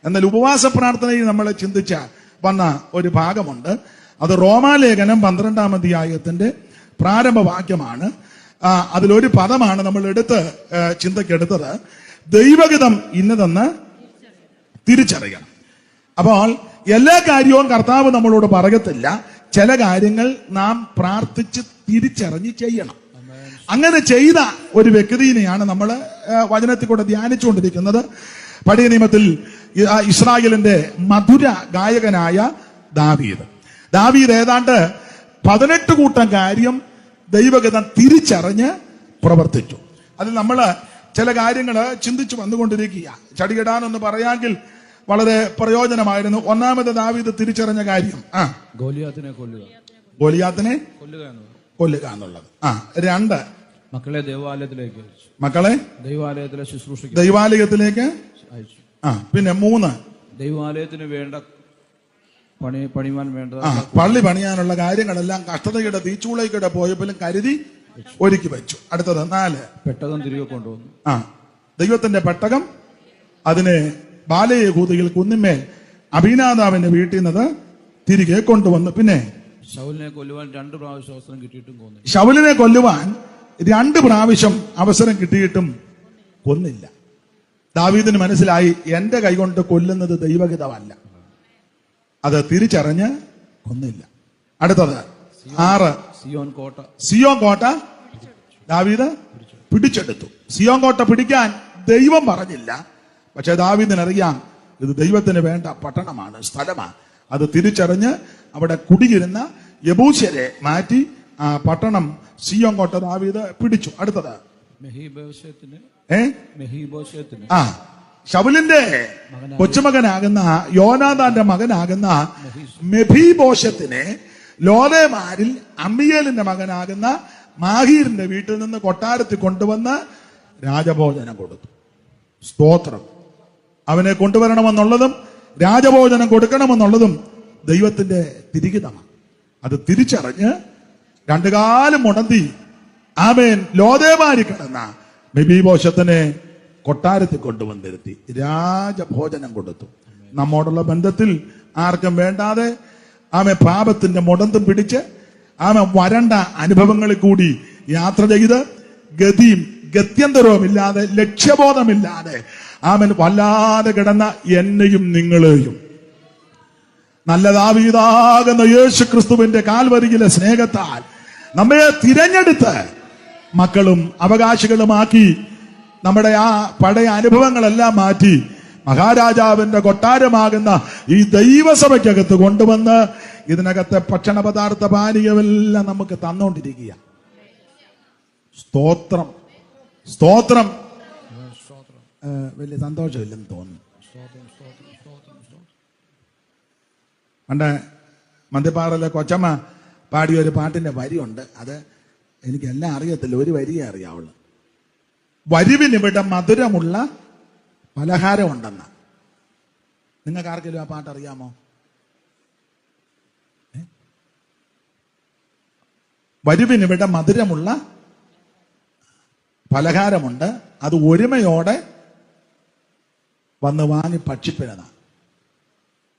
എന്നാൽ ഉപവാസ പ്രാർത്ഥനയിൽ നമ്മൾ ചിന്തിച്ച വന്ന ഒരു ഭാഗമുണ്ട്. അത് റോമാലേഖനം 12-ാം അധ്യായത്തിന്റെ പ്രാരംഭ വാക്യമാണ്. അതിലൊരു പദമാണ് നമ്മൾ ചിന്തക്കെടുത്തത്. ദൈവഹിതം ഇന്നതെന്ന് തിരിച്ചറിയണം. അപ്പോൾ എല്ലാ കാര്യവും കർത്താവ് നമ്മളോട് പറയത്തില്ല. ചില കാര്യങ്ങൾ നാം പ്രാർത്ഥിച്ച് തിരിച്ചറിഞ്ഞ് ചെയ്യണം. അങ്ങനെ ചെയ്ത ഒരു വ്യക്തിയെയാണ് നമ്മൾ വചനത്തിൽ കൂടെ ധ്യാനിച്ചുകൊണ്ടിരിക്കുന്നത്. പഴയ നിയമത്തിൽ ഇസ്രായേലിന്റെ മധുര ഗായകനായ ദാവീദ് ഏതാണ്ട് 18 കൂട്ടം കാര്യം ദൈവഗതം തിരിച്ചറിഞ്ഞ് പ്രവർത്തിച്ചു. അതിൽ നമ്മൾ ചില കാര്യങ്ങൾ ചിന്തിച്ചു വന്നുകൊണ്ടിരിക്കുക. ചടികിടാനൊന്ന് പറയാമെങ്കിൽ വളരെ പ്രയോജനമായിരുന്നു. ഒന്നാമത് ദാവീദ് തിരിച്ചറിഞ്ഞ കാര്യം ഗോലിയാത്തിനെ കൊല്ലുക എന്നുള്ളത്. 2 മക്കളെ ദൈവാലയത്തിലേക്ക് അയച്ചു. പിന്നെ 3 ദൈവാലയത്തിന് വേണ്ട പണിവാൻ വേണ്ട പള്ളി പണിയാനുള്ള കാര്യങ്ങളെല്ലാം കഷ്ടതയുടെ തീച്ചൂളയ്ക്കിടെ പോയപ്പോഴും കരുതി ഒരുക്കി വെച്ചു. അടുത്തത് 4 പെട്ടകം തിരികെ കൊണ്ടുവന്നു. ദൈവത്തിന്റെ പെട്ടകം അതിനെ ബാലയഹൂദികൾ കുന്നിന്മേൽ അഭിനാദാവിന്റെ വീട്ടിൽ നിന്ന് തിരികെ കൊണ്ടുവന്നു. പിന്നെ ശൗലിനെ കൊല്ലുവാൻ 2 പ്രാവശ്യം അവസരം കിട്ടിയിട്ടും കൊന്നില്ല. ശൗലിനെ കൊല്ലുവാൻ 2 പ്രാവശ്യം അവസരം കിട്ടിയിട്ടും കൊന്നില്ല. ദാവീദിന് മനസ്സിലായി, എന്റെ കൈകൊണ്ട് കൊല്ലുന്നത് ദൈവഹിതമല്ല. അത് തിരിച്ചറിഞ്ഞ് കൊന്നില്ല. അടുത്തത് 6 സിയോൻ കോട്ട ദാവീദ് പിടിച്ചെടുത്തു. സിയോൻ കോട്ട പിടിക്കാൻ ദൈവം പറഞ്ഞില്ല. പക്ഷെ ദാവീദിനറിയാം ഇത് ദൈവത്തിന് വേണ്ട പട്ടണമാണ്, സ്ഥലമാണ്. അത് തിരിച്ചറിഞ്ഞ് അവിടെ കുടിയിരുന്ന യെബൂസ്യരെ മാറ്റി ആ പട്ടണം സിയോൻ കോട്ട ദാവീദ് പിടിച്ചു. അടുത്തത് ശൗലിന്റെ കൊച്ചുമകനാകുന്ന യോനാഥാന്റെ മകനാകുന്ന മെഫീബോശത്തിനെ ലോദേമാരിൽ അമ്മിയേലിന്റെ മകനാകുന്ന മാഹീറിന്റെ വീട്ടിൽ നിന്ന് കൊട്ടാരത്തിൽ കൊണ്ടുവന്ന് രാജഭോജനം കൊടുത്തു. സ്തോത്രം. അവനെ കൊണ്ടുവരണമെന്നുള്ളതും രാജഭോജനം കൊടുക്കണമെന്നുള്ളതും ദൈവത്തിന്റെ തിരികിതമാണ്. അത് തിരിച്ചറിഞ്ഞ് 2 കാലും മുടന്തി ആമേൻ ലോദേമാരി കിടന്ന മെഫീബോശത്തിനെ കൊട്ടാരത്തിൽ കൊണ്ടുവന്നിരുത്തി രാജഭോജനം കൊടുത്തു. നമ്മോടുള്ള ബന്ധത്തിൽ ആർക്കും വേണ്ടാതെ ആമെ പാപത്തിന്റെ മുടന്തും പിടിച്ച് ആമെ വരണ്ട അനുഭവങ്ങളിൽ കൂടി യാത്ര ചെയ്ത് ഗത്യന്തരവുമില്ലാതെ ലക്ഷ്യബോധമില്ലാതെ ആമൻ വല്ലാതെ കിടന്ന എന്നെയും നിങ്ങളെയും നല്ല ദാവീദാകുന്ന യേശു ക്രിസ്തുവിന്റെ കാൽവരിയിലെ സ്നേഹത്താൽ നമ്മെ തിരഞ്ഞെടുത്ത് മക്കളും അവകാശികളുമാക്കി നമ്മുടെ ആ പഴയ അനുഭവങ്ങളെല്ലാം മാറ്റി മഹാരാജാവിന്റെ കൊട്ടാരമാകുന്ന ഈ ദൈവസഭയ്ക്കകത്ത് കൊണ്ടുവന്ന് ഇതിനകത്തെ ഭക്ഷണ പദാർത്ഥ പാനീയമെല്ലാം നമുക്ക് തന്നുകൊണ്ടിരിക്കുക. സ്തോത്രം സ്തോത്രം. വലിയ സന്തോഷമില്ലെന്ന് തോന്നുന്നു. പണ്ട് മന്ദിപ്പാറയിലെ കൊച്ചമ്മ പാടിയ ഒരു പാട്ടിന്റെ വരിയുണ്ട്. അത് എനിക്കെല്ലാം അറിയത്തില്ല, ഒരു വരിയേ അറിയാവുള്ളൂ. വരുവിനിവിടെ മധുരമുള്ള പലഹാരമുണ്ടെന്ന. നിങ്ങൾക്ക് ആർക്കെങ്കിലും ആ പാട്ട് അറിയാമോ? വരുവിനിവിടെ മധുരമുള്ള പലഹാരമുണ്ട്, അത് ഒരുമയോടെ വന്ന് വാങ്ങി ഭക്ഷിപ്പിനതാ.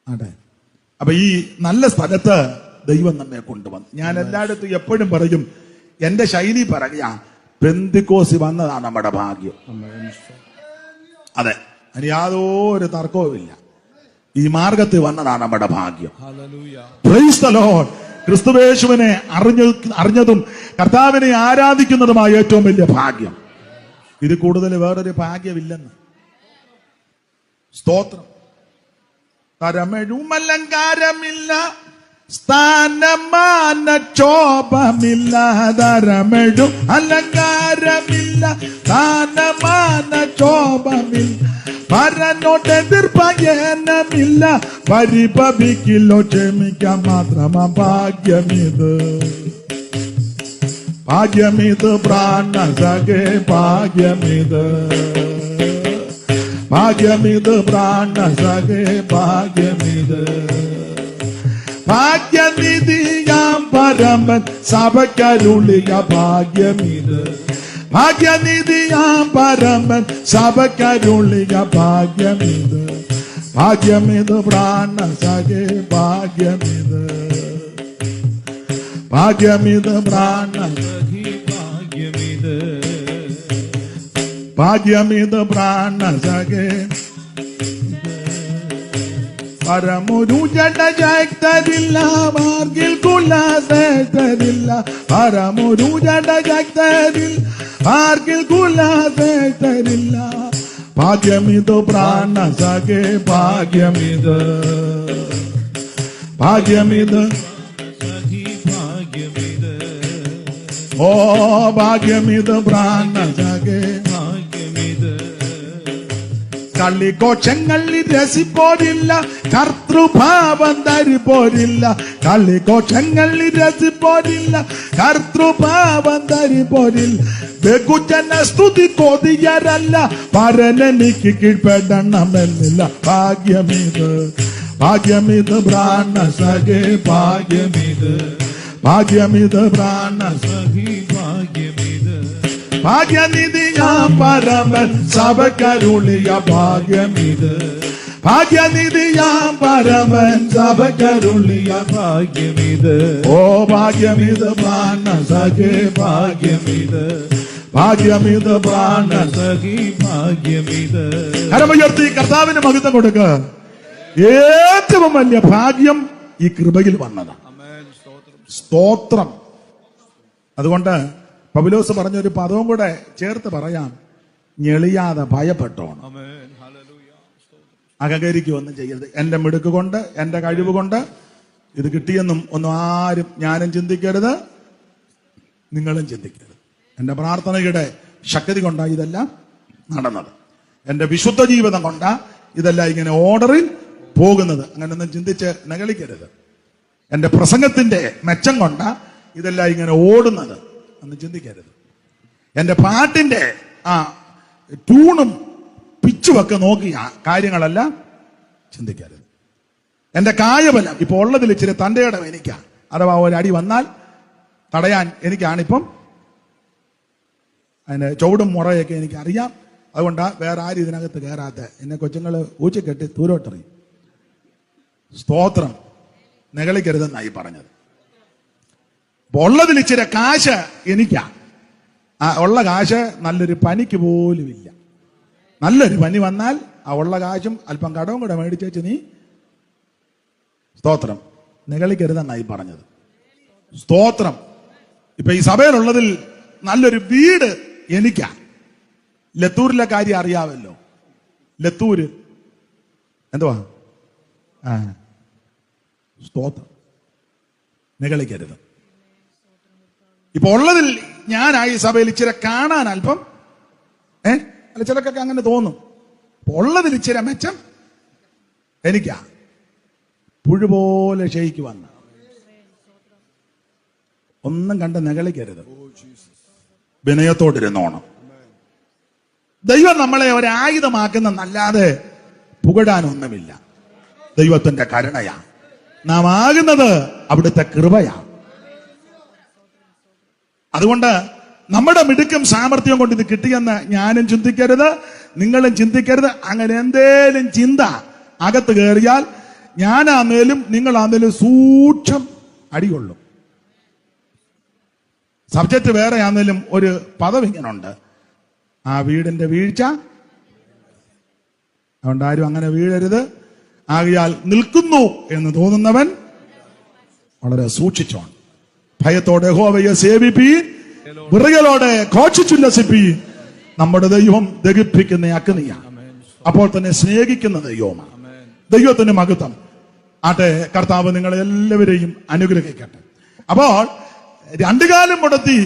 അതെ. അപ്പൊ ഈ നല്ല സ്ഥലത്ത് ദൈവം നമ്മെ കൊണ്ടുവന്നു. ഞാൻ എല്ലായിടത്തും എപ്പോഴും പറയും, എന്റെ ശൈലി പറയാ, പെന്തിക്കോസി വന്നതാണ് നമ്മുടെ ഭാഗ്യം. അതെ, അതിന് യാതൊരു തർക്കവുമില്ല. ഈ മാർഗത്തിൽ വന്നതാണ് നമ്മുടെ ഭാഗ്യം. Praise the lord. ക്രിസ്തുവേശുവിനെ അറിഞ്ഞതും കർത്താവിനെ ആരാധിക്കുന്നതുമായ ഏറ്റവും വലിയ ഭാഗ്യം. ഇത് കൂടുതൽ വേറൊരു ഭാഗ്യമില്ലെന്ന്. സ്തോത്രം. തരമെഴുമലങ്കാരമില്ല, സ്ഥാനമാന ക്ഷോഭമില്ല. തരമെഴും അലങ്കാരമില്ല, സ്ഥാനമാന ക്ഷോഭമില്ല. പരനോട്ടെതിർപ്പയനമില്ല, പരിഭവിക്കില്ലോ ക്ഷമിക്കാൻ മാത്രമാ ഭാഗ്യമിത്. ഭാഗ്യമിത് പ്രാണസഖേ, ഭാഗ്യമിത്. ഭാഗ്യമിത് പ്രാണസഖേ, ഭാഗ്യമിത്. ഭാഗ്യനിധിയാം പരമൻ സഭയ്ക്കരുളിയ ഭാഗ്യമിത്. ഭാഗ്യനിധിയാം പരമൻ സഭയ്ക്കരുളിയ ഭാഗ്യമിത്. ഭാഗ്യമിത് പ്രാണസഖേ ഭാഗ്യമിത്, ഭാഗ്യമിത് പ്രാണസഖി ഭാഗ്യമിത്, ഭാഗ്യമിത് പ്രാണസഖേ. പരമൊരു ജഡജാക്തരില്ല മാർഗിൽ കുലാസേക്തരില്ല, പരമൊരു ജഡജാക്തരിൽ മാർഗിൽ കുലാസേക്തരില്ല. ഭാഗ്യമിത് പ്രാണസഖേ ഭാഗ്യമിത്, ഭാഗ്യമിത് ഭാഗ്യമിത്, ഓ ഭാഗ്യമിത് പ്രാണസഖേ. ഭാഗ്യമിത്, കളിഘോഷങ്ങളിൽ രസിപ്പോരില്ല, കർത്തൃഭാവം ധരിപ്പോരില്ല. കളിഘോഷങ്ങളിൽ രസിപ്പോരില്ല, കർത്തൃഭാവം ധരിപ്പോരില്ല. ബഹുജന സ്തുതി കൊതിയരല്ല, പരനെനിക്ക് കീഴ്പ്പെടണമെന്നില്ല. ഭാഗ്യമിത്, ഭാഗ്യമിത് പ്രാണസഖേ ഭാഗ്യമിത്, ഭാഗ്യമിത് പ്രാണസഖി ഭാഗ്യമിത്, ഭാഗ്യനിധി ഞാൻ പരമൻ സഭക്കരുളിയ ഭാഗ്യമിത്, ഭാഗ്യനിധി ഞാൻ പരമൻ സഭക്കരുളിയ ഭാഗ്യമിത്, ഓ ഭാഗ്യമിത് പ്രാണസഖേ ഭാഗ്യമിത്, ഭാഗ്യമിത് പ്രാണസഖി. ഭാഗ്യമിത്. കരമുയർത്തി കർത്താവിന് മഹത്വം കൊടുക്കുക. ഏറ്റവും വലിയ ഭാഗ്യം ഈ കൃപയിൽ വന്നതാണ്. സ്തോത്രം. അതുകൊണ്ട് പൗലോസ് പറഞ്ഞൊരു പദവും കൂടെ ചേർത്ത് പറയാം, ഞെളിയാതെ ഭയപ്പെട്ടോണം. അഹങ്കരിക്കുകയൊന്നും ചെയ്യരുത്. എന്റെ മിടുക്ക് കൊണ്ട് എന്റെ കഴിവ് കൊണ്ട് ഇത് കിട്ടിയെന്നും ഒന്നും ആരും ഞാനും ചിന്തിക്കരുത്, നിങ്ങളും ചിന്തിക്കരുത്. എന്റെ പ്രാർത്ഥനയുടെ ശക്തി കൊണ്ടാ ഇതെല്ലാം നടന്നത്. എന്റെ വിശുദ്ധ ജീവിതം കൊണ്ടാ ഇതെല്ലാം ഇങ്ങനെ ഓർഡറിൽ പോകുന്നത്. അങ്ങനെയൊന്നും ചിന്തിച്ച് നകളിക്കരുത്. എന്റെ പ്രസംഗത്തിന്റെ മെച്ചം കൊണ്ടാ ഇതെല്ലാം ഇങ്ങനെ ഓടുന്നത് എന്ന് ചിന്തിക്കരുത്. എന്റെ പാട്ടിന്റെ ട്യൂണും പിച്ചുമൊക്കെ നോക്കിയ കാര്യങ്ങളെല്ലാം ചിന്തിക്കരുത്. എന്റെ കായബലം ഇപ്പൊ ഉള്ളതിൽ ഇച്ചിരി തന്റെ ഇടം എനിക്കാ. അഥവാ ഒരടി വന്നാൽ തടയാൻ എനിക്കാണിപ്പം അതിന്റെ ചുവടും മുറയൊക്കെ എനിക്ക് അറിയാം. അതുകൊണ്ടാ വേറെ ആരും ഇതിനകത്ത് കയറാത്ത. എന്നെ കൊച്ചുങ്ങൾ ഊച്ചക്കെട്ടി ദൂരോട്ടെറിയും. സ്തോത്രം. നെകളിക്കരുതെന്നായി പറഞ്ഞത്. ഉള്ളതിൽ ഇച്ചിരി കാശ് എനിക്കാ. ഉള്ള കാശ് നല്ലൊരു പനിക്ക് പോലും ഇല്ല. നല്ലൊരു പനി വന്നാൽ ആ ഉള്ള കാശും അല്പം കടവും കൂടെ മേടിച്ചു നീ സ്തോത്രം നെകളിക്കരുതെന്നായി പറഞ്ഞത്. സ്തോത്രം. ഇപ്പൊ ഈ സഭയിലുള്ളതിൽ നല്ലൊരു വീട് എനിക്കാ. ലത്തൂരിലെ കാര്യം അറിയാമല്ലോ. ലത്തൂര് എന്തുവാ? സ്തോത്രം. നെകളിക്കരുത്. ഇപ്പൊ ഉള്ളതിൽ ഞാനായി സഭയിൽ ഇച്ചിരി കാണാൻ അല്പം അല്ല ചിലക്കൊക്കെ അങ്ങനെ തോന്നും. ഉള്ളതിൽ ഇച്ചിരി മെച്ചം എനിക്കാ. പുഴുപോലെ ക്ഷയിക്ക് വന്ന ഒന്നും കണ്ട് നെകളിക്കരുത്. വിനയത്തോടിരുന്നോണം. ദൈവം നമ്മളെ ഒരായുധമാക്കുന്നല്ലാതെ പുകഴാനൊന്നുമില്ല. ദൈവത്തിന്റെ കരുണയാ. നാം ആകുന്നത് അവിടുത്തെ കൃപയാ. അതുകൊണ്ട് നമ്മുടെ മിടുക്കും സാമർഥ്യം കൊണ്ട് ഇത് കിട്ടിയെന്ന് ഞാനും ചിന്തിക്കരുത്, നിങ്ങളും ചിന്തിക്കരുത്. അങ്ങനെ എന്തേലും ചിന്ത അകത്ത് കയറിയാൽ ഞാനാന്നേലും നിങ്ങളാന്നേലും സൂക്ഷം അടികൊള്ളും. സബ്ജക്റ്റ് വേറെ ആന്നേലും ഒരു പദം ഇങ്ങനുണ്ട്, ആ വീടിന്റെ വീഴ്ച. അതുകൊണ്ട് ആരും അങ്ങനെ വീഴരുത്. ആകയാൽ നിൽക്കുന്നു എന്ന് തോന്നുന്നവൻ വളരെ സൂക്ഷിച്ചോൺ. ഭയത്തോടെ യഹോവയെ സേവിപ്പീൻ, വിറയലോടെ ഘോഷിച്ചുല്ലസിപ്പീൻ. നമ്മുടെ ദൈവം ദഹിപ്പിക്കുന്ന അഗ്നിയാണ്. അപ്പോൾ തന്നെ സ്നേഹിക്കുന്ന ദൈവമാണ്. ദൈവത്തിന് മഹത്വം ആട്ടെ. കർത്താവ് നിങ്ങളെ എല്ലാവരെയും അനുഗ്രഹിക്കട്ടെ. അപ്പോൾ രണ്ടു കാലം മുടത്തി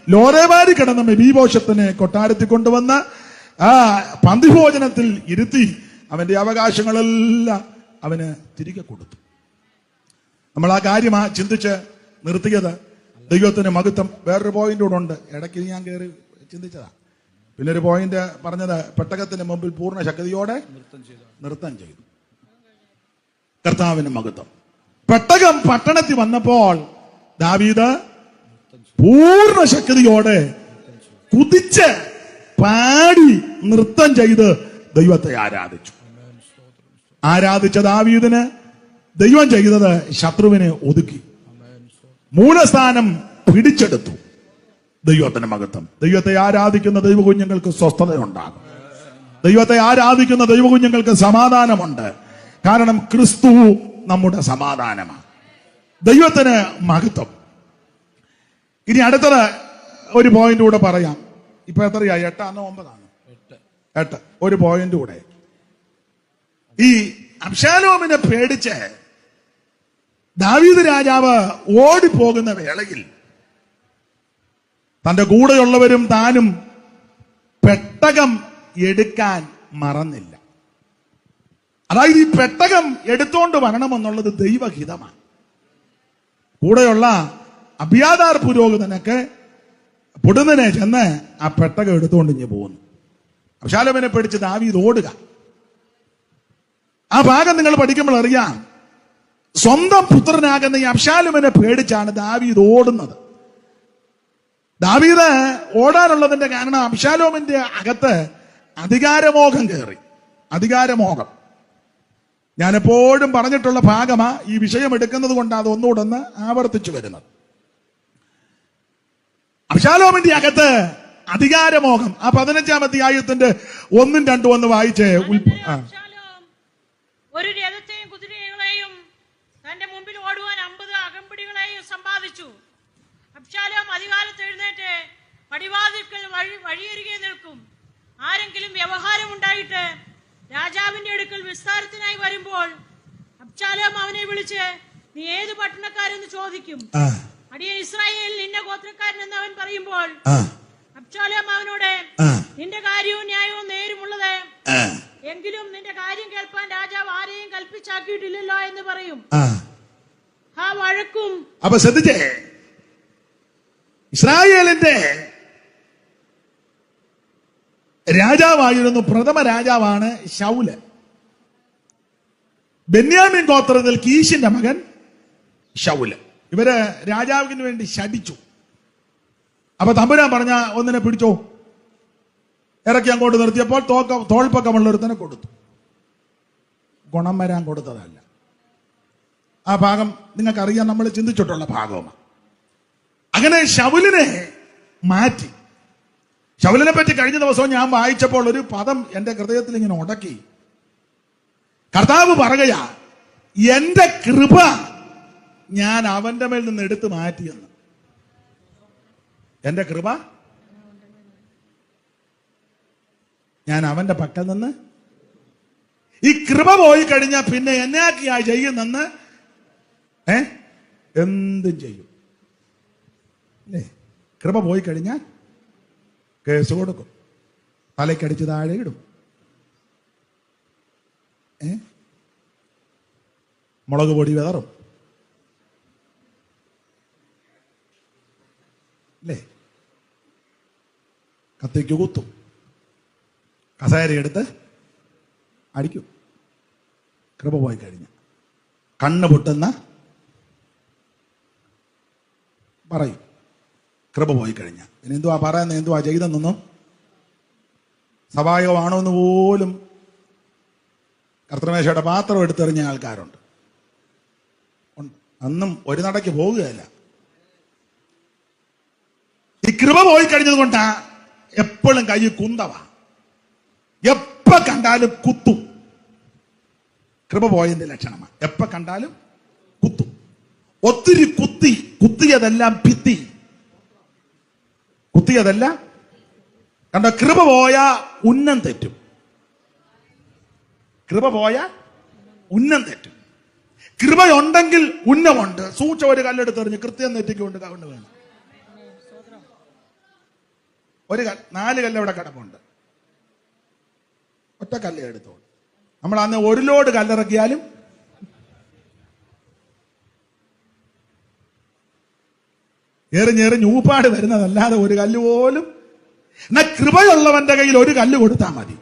ലോറേവാരി കിടന്ന മെഫീബോശത്തിനെ കൊട്ടാരത്തിൽ കൊണ്ടുവന്ന് പന്തിഭോജനത്തിൽ ഇരുത്തി അവന്റെ അവകാശങ്ങളെല്ലാം അവന് തിരികെ കൊടുത്തു. നമ്മൾ ആ കാര്യം ചിന്തിച്ച് നിർത്തിയത്. ദൈവത്തിന് മഹത്വം. വേറൊരു പോയിന്റ് കൂടെ ഉണ്ട്, ഇടയ്ക്ക് ഞാൻ കയറി ചിന്തിച്ചതാ. പിന്നെ ഒരു പോയിന്റ് പറഞ്ഞത്, പെട്ടകത്തിന് മുമ്പിൽ പൂർണ്ണ ശക്തിയോടെ നൃത്തം ചെയ്തു. കർത്താവിന് മഹത്വം. പെട്ടകം പട്ടണത്തിൽ വന്നപ്പോൾ ദാവീദ് പൂർണ്ണ ശക്തിയോടെ കുതിച്ച് പാടി നൃത്തം ചെയ്ത് ദൈവത്തെ ആരാധിച്ചു. ആരാധിച്ച ദാവീദിന് ദൈവം ചെയ്തത് ശത്രുവിനെ ഒതുക്കി, മൂലസ്ഥാനം പിടിച്ചെടുത്തു. ദൈവത്തിന്റെ മഹത്വം. ദൈവത്തെ ആരാധിക്കുന്ന ദൈവകുഞ്ഞുങ്ങൾക്ക് സ്വസ്ഥതയുണ്ടാകും. ദൈവത്തെ ആരാധിക്കുന്ന ദൈവകുഞ്ഞുങ്ങൾക്ക് സമാധാനമുണ്ട്. കാരണം ക്രിസ്തു നമ്മുടെ സമാധാനമാണ്. ദൈവത്തിന് മഹത്വം. ഇനി അടുത്തത് ഒരു പോയിന്റ് കൂടെ പറയാം. ഇപ്പൊ എത്രയായി? 8 ആണോ 9 ആണോ? 8. ഒരു പോയിന്റ് കൂടെ. ഈ അബ്ശാലോമിനെ പേടിച്ച് ദാവീദ് രാജാവ് ഓടിപ്പോകുന്ന വേളയിൽ തന്റെ കൂടെയുള്ളവരും താനും പെട്ടകം എടുക്കാൻ മറന്നില്ല. അതായത് ഈ പെട്ടകം എടുത്തോണ്ട് വരണമെന്നുള്ളത് ദൈവഹിതമാണ്. കൂടെയുള്ള അബിയാഥാർ പുരോഹിതനൊക്കെ പൊടുന്നനെ ചെന്ന് ആ പെട്ടകം എടുത്തുകൊണ്ട് ഇഞ്ഞ് പോകുന്നു. അബ്ശാലോമിനെ പേടിച്ച് ദാവീദ് ഓടുക. ആ ഭാഗം നിങ്ങൾ പഠിക്കുമ്പോൾ അറിയാം, സ്വന്തം പുത്രനാകുന്ന ഈ അബ്ശാലോമിനെ പേടിച്ചാണ് ദാവീദ് ഓടുന്നത്. ദാവീദ് ഓടാനുള്ളതിന്റെ കാരണം അബ്ശാലോമിന്റെ അകത്ത് അധികാരമോഹം കയറി. അധികാരമോഹം ഞാൻ എപ്പോഴും പറഞ്ഞിട്ടുള്ള ഭാഗമാ. ഈ വിഷയം എടുക്കുന്നത് കൊണ്ട് അത് ഒന്നുകൂടെ ആവർത്തിച്ചു വരുന്നത്. അബ്ശാലോമിന്റെ അകത്ത് അധികാരമോഹം. ആ 15-ാം അധ്യായത്തിന്റെ 1, 2 ഒന്ന് വായിച്ചേ. ഒരു രഥത്തെയും കുതിരകളെയും തന്റെ മുമ്പിൽ ഓടുവാൻ 50 അകമ്പടികളെയും സമ്പാദിച്ചു. അബ്ശാലോം അധികാലത്ത് എഴുന്നേറ്റ് പടിവാതിൽക്കൽ വഴിയരികെ നിൽക്കും. ആരെങ്കിലും വ്യവഹാരം ഉണ്ടായിട്ട് രാജാവിന്റെ അടുക്കൽ വിസ്താരത്തിനായി വരുമ്പോൾ അബ്ശാലോം അവനെ വിളിച്ച്, നീ ഏത് പട്ടണക്കാരെന്ന് ചോദിക്കും. അടിയൻ ഇസ്രായേലിൽ നിന്റെ ഗോത്രക്കാരൻ എന്ന് അവൻ പറയുമ്പോൾ അബ്ശാലോം അവനോട്, നിന്റെ കാര്യവും ന്യായവും നേരുമുള്ളത്, എങ്കിലും നിന്റെ കാര്യം കേൾപ്പാൻ രാജാവ് ആരെയും കൽപ്പിച്ചാക്കിയിട്ടില്ലല്ലോ എന്ന് പറയും. ആ വഴക്കും. അപ്പൊ ശ്രദ്ധിച്ചേ, ഇസ്രായേലിന്റെ രാജാവായിരുന്നു, പ്രഥമ രാജാവാണ് ശൗല്. ബെന്യാമിൻ ഗോത്രത്തിൽ കീശിന്റെ മകൻ ശൗല്. ഇവര് രാജാവിന് വേണ്ടി ശടിച്ചു. അപ്പൊ തമ്പുരാൻ പറഞ്ഞ ഒന്നിനെ പിടിച്ചോ, ഇറക്കി അങ്ങോട്ട് നിർത്തിയപ്പോൾ തോൾപ്പക്കമുള്ള ഒരുത്തനെ കൊടുത്തു. ഗുണം വരാൻ കൊടുത്തതല്ല. ആ ഭാഗം നിങ്ങൾക്കറിയാം, നമ്മൾ ചിന്തിച്ചിട്ടുള്ള ഭാഗവുമാണ്. അങ്ങനെ ശൗലിനെ മാറ്റി. ശൗലിനെ പറ്റി കഴിഞ്ഞ ദിവസവും ഞാൻ വായിച്ചപ്പോൾ ഒരു പദം എന്റെ ഹൃദയത്തിൽ ഇങ്ങനെ ഉടക്കി. കർത്താവ് പറയുക, എന്റെ കൃപ ഞാൻ അവന്റെ മേൽ നിന്ന് എടുത്തു മാറ്റിയെന്ന്. എന്റെ കൃപ ഞാൻ അവന്റെ പക്കൽ നിന്ന്. ഈ കൃപ പോയി കഴിഞ്ഞാൽ പിന്നെ എന്നാക്കിയാ ചെയ്യുന്നെന്ന് എന്തും ചെയ്യും അല്ലേ? കൃപ പോയി കഴിഞ്ഞാൽ കേസ് കൊടുക്കും, തലയ്ക്കടിച്ച് താഴെ ഇടും, മുളക് പൊടി വിതറും അല്ലേ? കത്തിക്ക് കുത്തും, കസേരയെടുത്ത് അടിക്കും. കൃപ പോയി കഴിഞ്ഞ കണ്ണ് പൊട്ടുന്ന പറയും. കൃപ പോയി കഴിഞ്ഞ പിന്നെ എന്തുവാ പറയുന്നത്, എന്തുവാ ചെയ്തെന്നൊന്നും സ്വാഭാവികമാണോ എന്ന് പോലും കർത്തൃമേശയുടെ പാത്രം എടുത്തെറിഞ്ഞ ആൾക്കാരുണ്ട്. അന്നും ഒരു നടക്ക് പോകുകയല്ല. ഈ കൃപ പോയി കഴിഞ്ഞത് കൊണ്ടാ എപ്പോഴും കൈ കുന്തവാ, എപ്പ കണ്ടാലും കുത്തും. കൃപ പോയതിന്റെ ലക്ഷണമാണ്. എപ്പ കണ്ടാലും കുത്തും. ഒത്തിരി കുത്തിയതെല്ലാം ഭിത്തി, കുത്തിയതെല്ലാം കണ്ട. കൃപ പോയ ഉന്നം തെറ്റും. കൃപ പോയ ഉന്നം തെറ്റും. കൃപയുണ്ടെങ്കിൽ ഉന്നമുണ്ട്. സൂക്ഷിച്ച ഒരു കല്ലെടുത്തെറിഞ്ഞ് കൃത്യം തെറ്റിക്കൊണ്ട് കവണ് വേണം. ഒരു 4 കല്ല് അവിടെ കിടപ്പുണ്ട്. ഒറ്റ കല്ല് എടുത്തോളൂ. നമ്മൾ അന്ന് 1 ലോഡ് കല്ലിറക്കിയാലും എറിഞ്ഞെറിഞ്ഞ് ഊപ്പാട് വരുന്നതല്ലാതെ ഒരു കല്ല് പോലും. എന്നാ കൃപയുള്ളവന്റെ കയ്യിൽ ഒരു കല്ല് കൊടുത്താൽ മതി.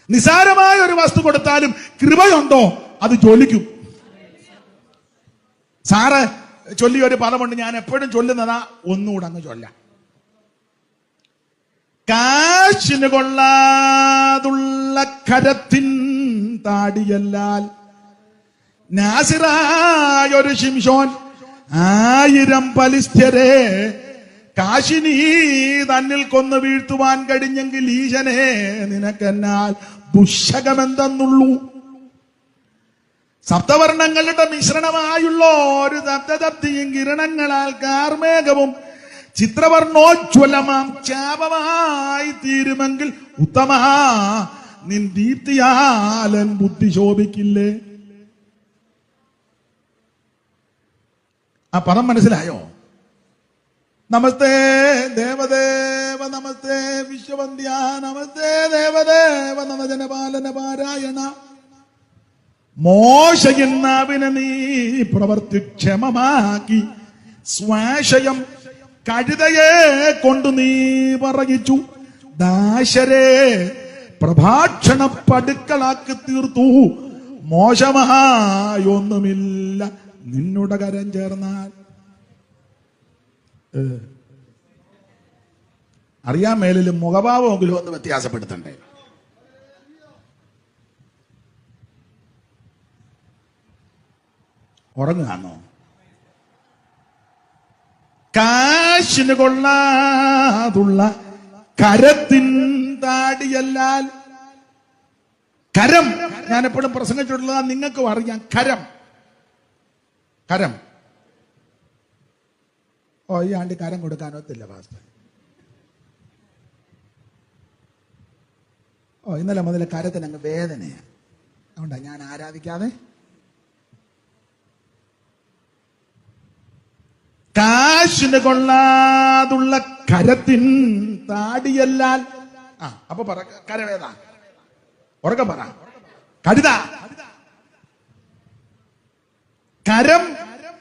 നിസാരമായ ഒരു വസ്തു കൊടുത്താലും കൃപയുണ്ടോ അത് ജ്വലിക്കും. സാറ് ചൊല്ലിയ ഒരു പദമുണ്ട്, ഞാൻ എപ്പോഴും ചൊല്ലുന്നതാ, ഒന്നുകൂടെ അങ്ങ് ചൊല്ലാം. കാശിന് കൊള്ളാതുള്ള കരത്തിൻ താടിയല്ലാൽ നാസിറായൊരു ശിംശോൻ 1000 ഫലിസ്ത്യരെ കാശിനി തന്നിൽ കൊന്നു വീഴ്ത്തുവാൻ കഴിഞ്ഞെങ്കിൽ ഈശനെ നിനക്കെന്നാൽ ദുശകമെന്തെന്നുള്ളൂ. സപ്തവർണ്ണങ്ങളുടെ മിശ്രണമായുള്ള ഒരു ദത്തദപ്തിയും കിരണങ്ങളാൽ കാർമേഘവും ചിത്രവർണ്ണോജ്വലമാം ചാപമായി തീരുമെങ്കിൽ ഉത്തമ നിൻ ദീപ്തിയാലൻ ബുദ്ധി ശോഭിക്കില്ലേ? ആ പദം മനസ്സിലായോ? നമസ്തേ ദേവദേവ നമസ്തേ വിശ്വവന്ദ്യ നമസ്തേ ദേവദേവ നമജനപാലന പാരായണ. മോശയെന്നാവിനെ നീ പ്രവർത്തിക്ഷമമാക്കി സ്വാശയം കഴുതയെ കൊണ്ടു നീ പറയിച്ചു. ദാശരെ പ്രഭാഷണ പടുക്കളാക്കി തീർത്തു. മോശമായൊന്നുമില്ല നിന്നുടെ കരം ചേർന്നാൽ. അറിയാൻ മേലിലും മുഖഭാവമെങ്കിലും ഒന്ന് വ്യത്യാസപ്പെടുത്തണ്ടേ? ഉറങ്ങാന്നോ? കാശിന് കൊള്ളാതുള്ള കരത്തിൻ താടിയല്ലാൽ. കരം ഞാൻ എപ്പോഴും പ്രസംഗിച്ചിട്ടുള്ള നിങ്ങൾക്കും അറിയാം. കരം കരം. ഓ ഈ ആണ്ടി കരം കൊടുക്കാനൊത്തില്ല പാസ്റ്റർ. ഓ ഇന്നലെ മുതൽ കരത്തിന് അങ്ങ് വേദനയാണ്. അതുകൊണ്ടാ ഞാൻ ആരാധിക്കാതെ. കാശിന് കൊള്ളാതുള്ള കരത്തിൻ താടിയല്ലാൽ. അപ്പൊ പറ കരവേദ ഉറക്കെ പറ. കഴുത. കരം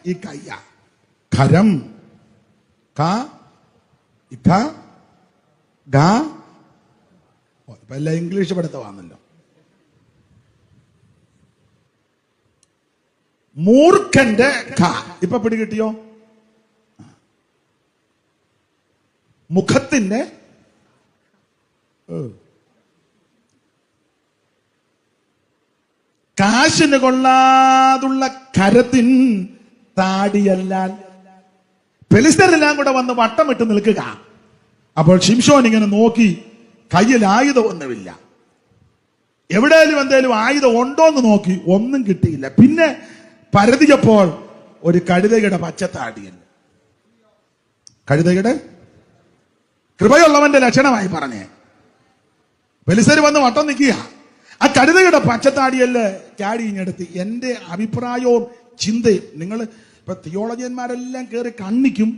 ഈ കയ്യ. കരം ഇപ്പൊ എല്ലാം ഇംഗ്ലീഷ് പഠിത്തമാണല്ലോ. മൂർഖന്റെ ഖ ഇപ്പൊ പിടികിട്ടിയോ? മുഖത്തിന്റെ കാശിന് കൊള്ളാതുള്ള കരത്തിൻ താടിയല്ലാൽ. ഫെലിസ്ത്യരെല്ലാം കൂടെ വന്ന് വട്ടമിട്ട് നിൽക്കുക. അപ്പോൾ ശിംശോൻ ഇങ്ങനെ നോക്കി, കയ്യിൽ ആയുധം ഒന്നുമില്ല. എവിടെയും എന്തേലും ആയുധം ഉണ്ടോന്ന് നോക്കി, ഒന്നും കിട്ടിയില്ല. പിന്നെ പരതിയപ്പോൾ ഒരു കഴുതയുടെ പച്ചത്താടിയല്ല. കഴുതയുടെ കൃപയുള്ളവന്റെ ലക്ഷണമായി പറഞ്ഞേ. ഫെലിസ്ത്യർ വന്ന് വട്ടം നിൽക്കുക. ആ കഴുതയുടെ പച്ചത്താടിയല്ലേ ചാടി ഇഞ്ഞെടുത്ത്. എന്റെ അഭിപ്രായവും ചിന്തയും, നിങ്ങൾ ഇപ്പൊ തിയോളജിയന്മാരെല്ലാം കയറി കണ്ണിക്കും.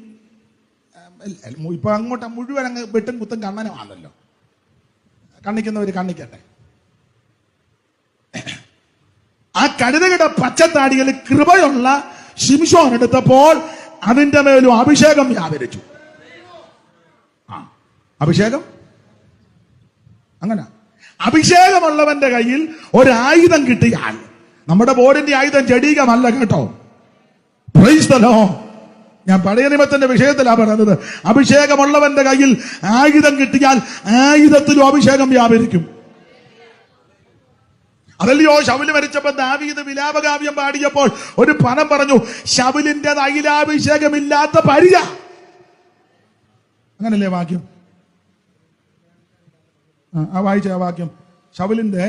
ഇപ്പൊ അങ്ങോട്ട് മുഴുവൻ അങ്ങ് വെട്ടും കുത്തും കണ്ണനമാണല്ലോ. കണ്ണിക്കുന്നവര് കണ്ണിക്കട്ടെ. ആ കഴുതയുടെ പച്ചത്താടിയിൽ കൃപയുള്ള ശിംശോൻ എടുത്തപ്പോൾ അതിന്റെ മേലും അഭിഷേകം വ്യാപരിച്ചു. അഭിഷേകം അങ്ങനെ. അഭിഷേകമുള്ളവന്റെ കയ്യിൽ ഒരായുധം കിട്ടിയാൽ, നമ്മുടെ ബോർഡിന്റെ ആയുധം ജഡീകമല്ല കേട്ടോ. Price the Lord. ഞാൻ പഴയ നിയമത്തിന്റെ വിഷയത്തിലാണ് പറയുന്നത്. അഭിഷേകമുള്ളവന്റെ കയ്യിൽ ആയുധം കിട്ടിയാൽ ആയുധത്തിലും അഭിഷേകം വ്യാപരിക്കും. അതല്ലയോ ശൗല് മരിച്ചപ്പോൾ ദാവീദ് വിലാപകാവ്യം പാടിയപ്പോൾ ഒരു പദം പറഞ്ഞു, ശൗലിന്റെ തൈലാഭിഷേകമില്ലാത്ത പരിച. അങ്ങനല്ലേ വാക്യം? ആ വായിച്ച ആ വാക്യം. ശൗലിന്റെ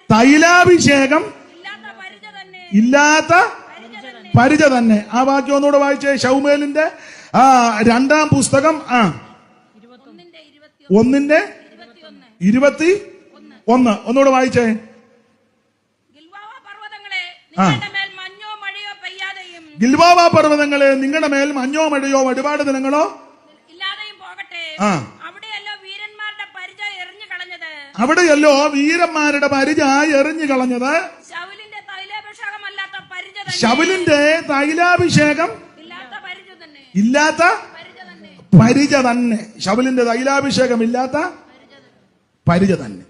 തൈലാഭിഷേകം ഇല്ലാത്ത പരിച തന്നെ. ആ വാക്യം ഒന്നുകൂടെ വായിച്ചേ. ശൗമേലിന്റെ 2-ാം പുസ്തകം 1:21. ഒന്നുകൂടെ വായിച്ചേ. ഗിൽബോവ പർവ്വതങ്ങളെ നിങ്ങളുടെ മേൽ മഞ്ഞോ മഴയോ വഴിപാട് ദിനങ്ങളോ അവിടെയല്ലോ വീരന്മാരുടെ പരിച എറിഞ്ഞു കളഞ്ഞത്. ശൗലിന്റെ തൈലാഭിഷേകം ഇല്ലാത്ത പരിച തന്നെ. ശൗലിന്റെ തൈലാഭിഷേകം ഇല്ലാത്ത പരിച തന്നെ.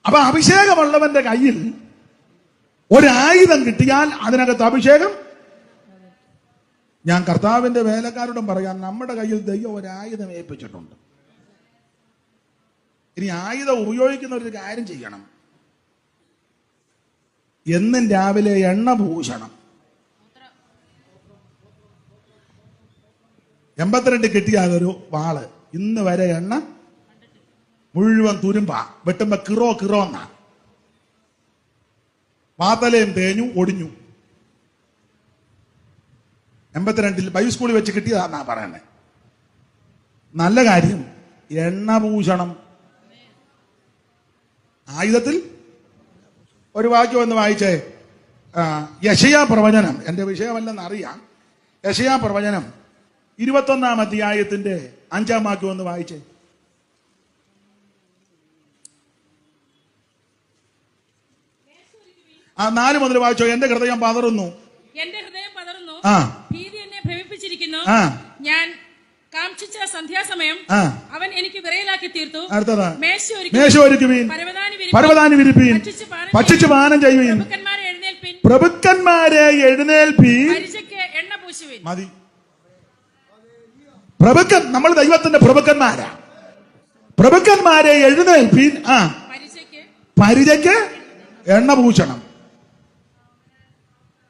അപ്പൊ അഭിഷേകമുള്ളവന്റെ കയ്യിൽ ഒരായുധം കിട്ടിയാൽ അതിനകത്ത് അഭിഷേകം. ഞാൻ കർത്താവിന്റെ വേലക്കാരോടും പറയാം, നമ്മുടെ കയ്യിൽ ദൈവം ഒരായുധം ഏൽപ്പിച്ചിട്ടുണ്ട്. ഇനി ആയുധം ഉപയോഗിക്കുന്നവരൊരു കാര്യം ചെയ്യണം. എന്നും രാവിലെ എണ്ണ പൂശണം. 82 കിട്ടിയ അതൊരു വാള്. ഇന്ന് വരെ എണ്ണ മുഴുവൻ തുരുമ്പ. വെട്ടുമ്പോ കിറോ എന്നാ. വാതലയും തേഞ്ഞു ഒടിഞ്ഞു. 82 ബൈബിൾ സ്കൂളിൽ വെച്ച് കിട്ടിയതാന്നാ പറയണേ. നല്ല കാര്യം, എണ്ണ പൂശണം. ആയുധത്തിൽ ഒരു വാക്യം ഒന്ന് വായിച്ചേ. യെശയ്യാ പ്രവചനം, എന്റെ വിഷയമല്ലെന്ന് അറിയാം. യെശയ്യാ പ്രവചനം 21-ാം അധ്യായത്തിന്റെ 5-ാം വാക്യം ഒന്ന് വായിച്ചേ. ആ 4 മുതൽ വായിച്ചോ. എന്റെ ഹൃദയം പതറുന്നു, എന്റെ ഹൃദയം പതറുന്നു, ആ ഭീതി എന്നെ ഭ്രമിപ്പിച്ചിരിക്കുന്നു. ആ ഞാൻ കാംക്ഷിച്ച സന്ധ്യാസമയം അവൻ എനിക്ക് വിറയലാക്കി തീർത്തു. അടുത്തത് മേശ ഒരുക്കുവീൻ, പരവതാനി വിരിപ്പീൻ, ഭക്ഷിച്ചു പാനം ചെയ്യുവീൻ, പ്രഭുക്കന്മാരെ എഴുന്നേൽപ്പീൻ, എണ്ണ പൂശുവീൻ. മതി. പ്രഭുക്കൻ, നമ്മൾ ദൈവത്തിന്റെ പ്രഭുക്കന്മാരാ. പ്രഭുക്കന്മാരെ എഴുന്നേൽപ്പീൻ, പരിചയ്ക്ക് എണ്ണ പൂശണം.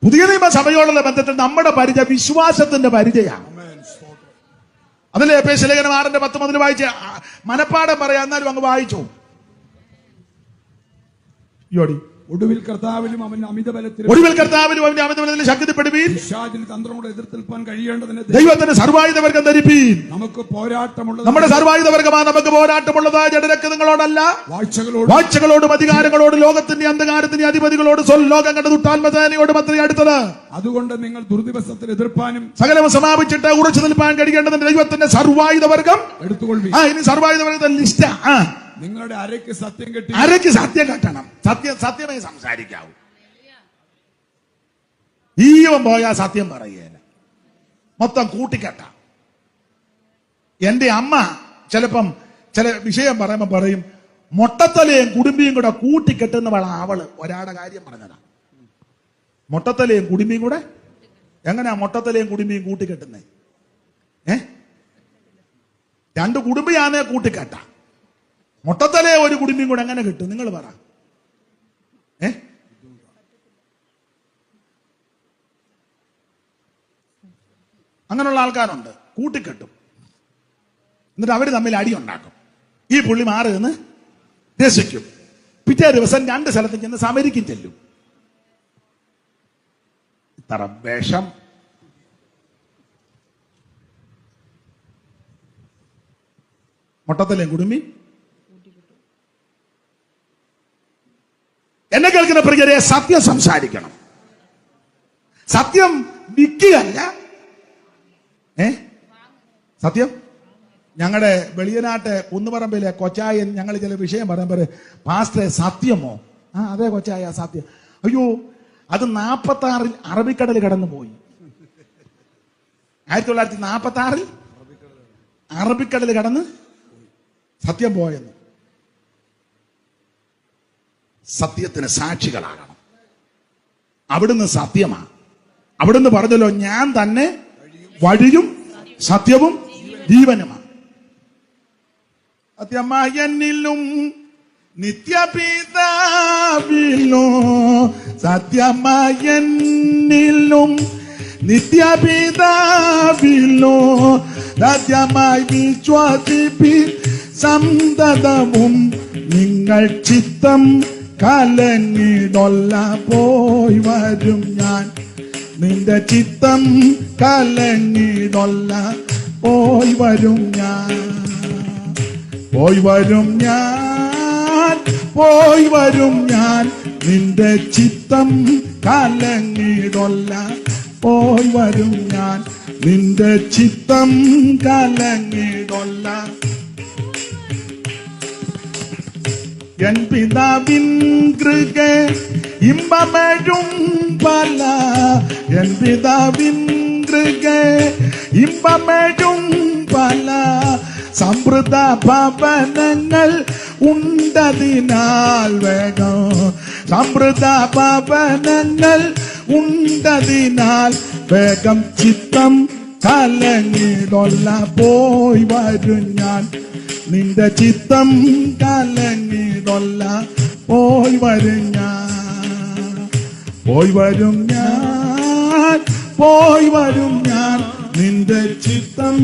പുതിയ നിയമസഭയോടുള്ള ബന്ധത്തിൽ നമ്മുടെ പരിചയ വിശ്വാസത്തിന്റെ പരിചയാണ്. അതിലെ എഫേസ്യ ലേഖനം 6:10 മുതൽ വായിച്ച് മനപ്പാഠം പറയാം. എന്നാലും അങ്ങ് വായിച്ചു. ഒടുവിൽ കർത്താവിലും അവന്റെ അമിതബലത്തിലും ശക്തിപ്പെടുവീൻ. തന്ത്രങ്ങളോട് എതിർത്ത് നിൽപ്പാൻ കഴിയേണ്ടതിന് ദൈവത്തിന്റെ സർവായുധവർഗം ധരിപ്പീൻ. നമുക്ക് പോരാട്ടമുള്ളത്, നമ്മുടെ സർവായുധവർഗമാ നമുക്ക് പോരാട്ടമുള്ളതായ ജഡരക്തങ്ങളോടല്ല, വാഴ്ചകളോടും അധികാരങ്ങളോടും ലോകത്തിന്റെ അന്ധകാരത്തിന്റെ അധിപതികളോട് ലോകം കണ്ട ദുഷ്ടാത്മസേനയോടും അത്രയും അടുത്തത്. അതുകൊണ്ട് നിങ്ങൾ ദുർദിവസത്തിൽ എതിർപ്പാനും സകലവും സമാപിച്ചിട്ട് ഉറച്ചു നിൽപ്പാൻ കഴിയേണ്ടതിന് ദൈവത്തിന്റെ സർവായുധവർഗം എടുത്തുകൊള്ളു. ഇനി സർവായുധവർഗത്തെ ലിസ്റ്റ്. നിങ്ങളുടെ അരയ്ക്ക് സത്യം കെട്ടണം. സത്യമേ സംസാരിക്കാവൂ. ഈവൻ പോയാ സത്യം പറയുകയില്ല, മൊത്തം കൂട്ടിക്കെട്ട. എന്റെ അമ്മ ചിലപ്പം ചില വിഷയം പറയുമ്പോ പറയും, മൊട്ടത്തലയും കുടുംബിയും കൂടെ കൂട്ടിക്കെട്ടുന്നവളാ അവള്. ഒരാളുടെ കാര്യം പറഞ്ഞതാ. മൊട്ടത്തലയും കുടുംബിയും കൂടെ എങ്ങനെയാ മൊട്ടത്തലയും കുടുംബിയും കൂട്ടിക്കെട്ടുന്നേ? 2 കുടുംബിയാന്നേ കൂട്ടിക്കെട്ട. മൊട്ടത്തലേ ഒരു കുടുംബിയും കൂടെ എങ്ങനെ കിട്ടും? നിങ്ങൾ പറ. അങ്ങനെയുള്ള ആൾക്കാരുണ്ട്, കൂട്ടിക്കെട്ടും. എന്നിട്ട് അവര് തമ്മിൽ അടിയുണ്ടാക്കും. ഈ പുള്ളി മാറി നിന്ന് രസിക്കും. പിറ്റേ ദിവസം 2 സ്ഥലത്ത് ചെന്ന് സമരിക്കും ചെല്ലും. ഇത്ര വേഷം. മൊട്ടത്തലയും കുടുംബി. എന്നെ കേൾക്കുന്ന പ്രിയരെ, സത്യം സംസാരിക്കണം. സത്യം വിൽക്കുകയല്ല. സത്യം. ഞങ്ങളുടെ വെളിയനാട്ടെ കുന്നുപറമ്പിലെ കൊച്ചായൻ ഞങ്ങൾ ചില വിഷയം പറയുമ്പോൾ, പാസ്റ്ററെ സത്യമോ? അതെ കൊച്ചായ, സത്യം. അയ്യോ, അത് 46-ൽ അറബിക്കടൽ കടന്നു പോയി. 1946-ൽ അറബിക്കടൽ കടന്ന് സത്യം പോയെന്ന്. സത്യത്തിന് സാക്ഷികളാകണം. അവിടുന്ന് സത്യമാണ്. അവിടുന്ന് പറഞ്ഞല്ലോ, ഞാൻ തന്നെ വഴിയും സത്യവും ജീവനുമാണ്. സത്യമായനിലും നിത്യപിതാവിലും, സത്യമായനിലും നിത്യപിതാവിലും സത്യമായി വിശ്വസിപ്പി സന്തതവും നിങ്ങൾ ചിത്തം കലങ്ങിടൊല്ല പോയി വരും ഞാൻ. നിന്റെ ചിത്തം കലങ്ങിടൊല്ല പോയി വരും ഞാൻ. പോയി വരും ഞാൻ, പോയി വരും ഞാൻ. നിന്റെ ചിത്തം കലങ്ങിടൊല്ല പോയി വരും ഞാൻ. നിന്റെ ചിത്തം കലങ്ങിടൊല്ല. എൻ പിതാവിൻ കൃക ഇമ്പമെഴും പല, എൻ പിതാവിൻ കൃക ഇമ്പമെഴും പല. സമൃദ്ധ ഭവനങ്ങൾ ഉണ്ടതിനാൽ വേഗം, സമൃദ്ധ ഭവനങ്ങൾ ഉണ്ടതിനാൽ വേഗം ചിത്തം കലങ്ങിടൊല്ല പോയി വരും ഞാൻ. നിന്റെ ചിത്തം കലങ്ങിടൊല്ല പോയി വരും ഞാൻ പോയി വരും ഞാൻ പോയി വരും ഞാൻ നിന്റെ ചിത്തം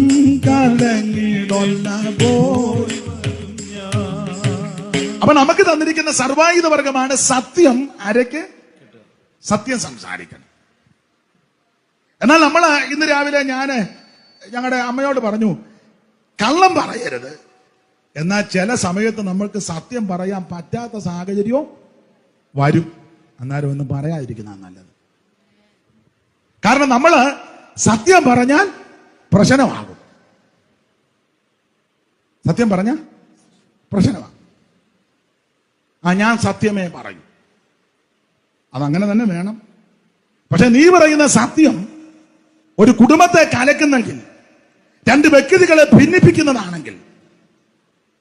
കലങ്ങിടൊല്ല പോയി. അപ്പൊ നമുക്ക് തന്നിരിക്കുന്ന സർവായുധ വർഗമാണ് സത്യം. ആരൊക്കെ? സത്യം സംസാരിക്കണം. എന്നാൽ നമ്മൾ ഇന്ന് രാവിലെ ഞങ്ങളുടെ അമ്മയോട് പറഞ്ഞു, കള്ളം പറയരുത്. എന്നാൽ ചില സമയത്ത് നമ്മൾക്ക് സത്യം പറയാൻ പറ്റാത്ത സാഹചര്യവും വരും. അന്നേരം ഒന്നും പറയാതിരിക്കുന്നതാണ് നല്ലത്. കാരണം നമ്മൾ സത്യം പറഞ്ഞാൽ പ്രശ്നമാകും. സത്യം പറഞ്ഞാൽ പ്രശ്നമാകും. ഞാൻ സത്യമേ പറയൂ, അതങ്ങനെ തന്നെ വേണം. പക്ഷെ നീ പറയുന്ന സത്യം ഒരു കുടുംബത്തെ കലക്കുന്നെങ്കിൽ, രണ്ട് വ്യക്തികളെ ഭിന്നിപ്പിക്കുന്നതാണെങ്കിൽ,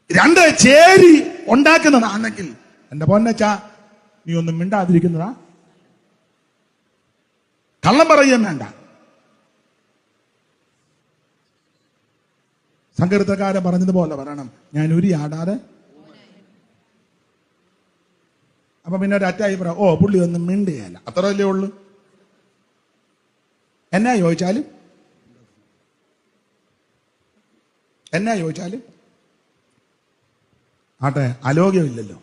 രണ്ട് ചേരി ഉണ്ടാക്കുന്നതാണെങ്കിൽ, എന്റെ പൊന്നച്ചാ നീ ഒന്നും മിണ്ടാതിരിക്കുന്നതാ. കള്ളം പറയുകയും വേണ്ട. സങ്കീർത്തനക്കാരൻ പറഞ്ഞതുപോലെ പറയണം, ഞാൻ ഉരിയാടാതെ. അപ്പൊ പിന്നെ ഒരു അറ്റായി പറ, ഓ പുള്ളി ഒന്നും മിണ്ടുകയല്ല, അത്രയല്ലേ ഉള്ളു. എന്നാ ചോദിച്ചാലും ആട്ടെ, അലോക്യമില്ലല്ലോ.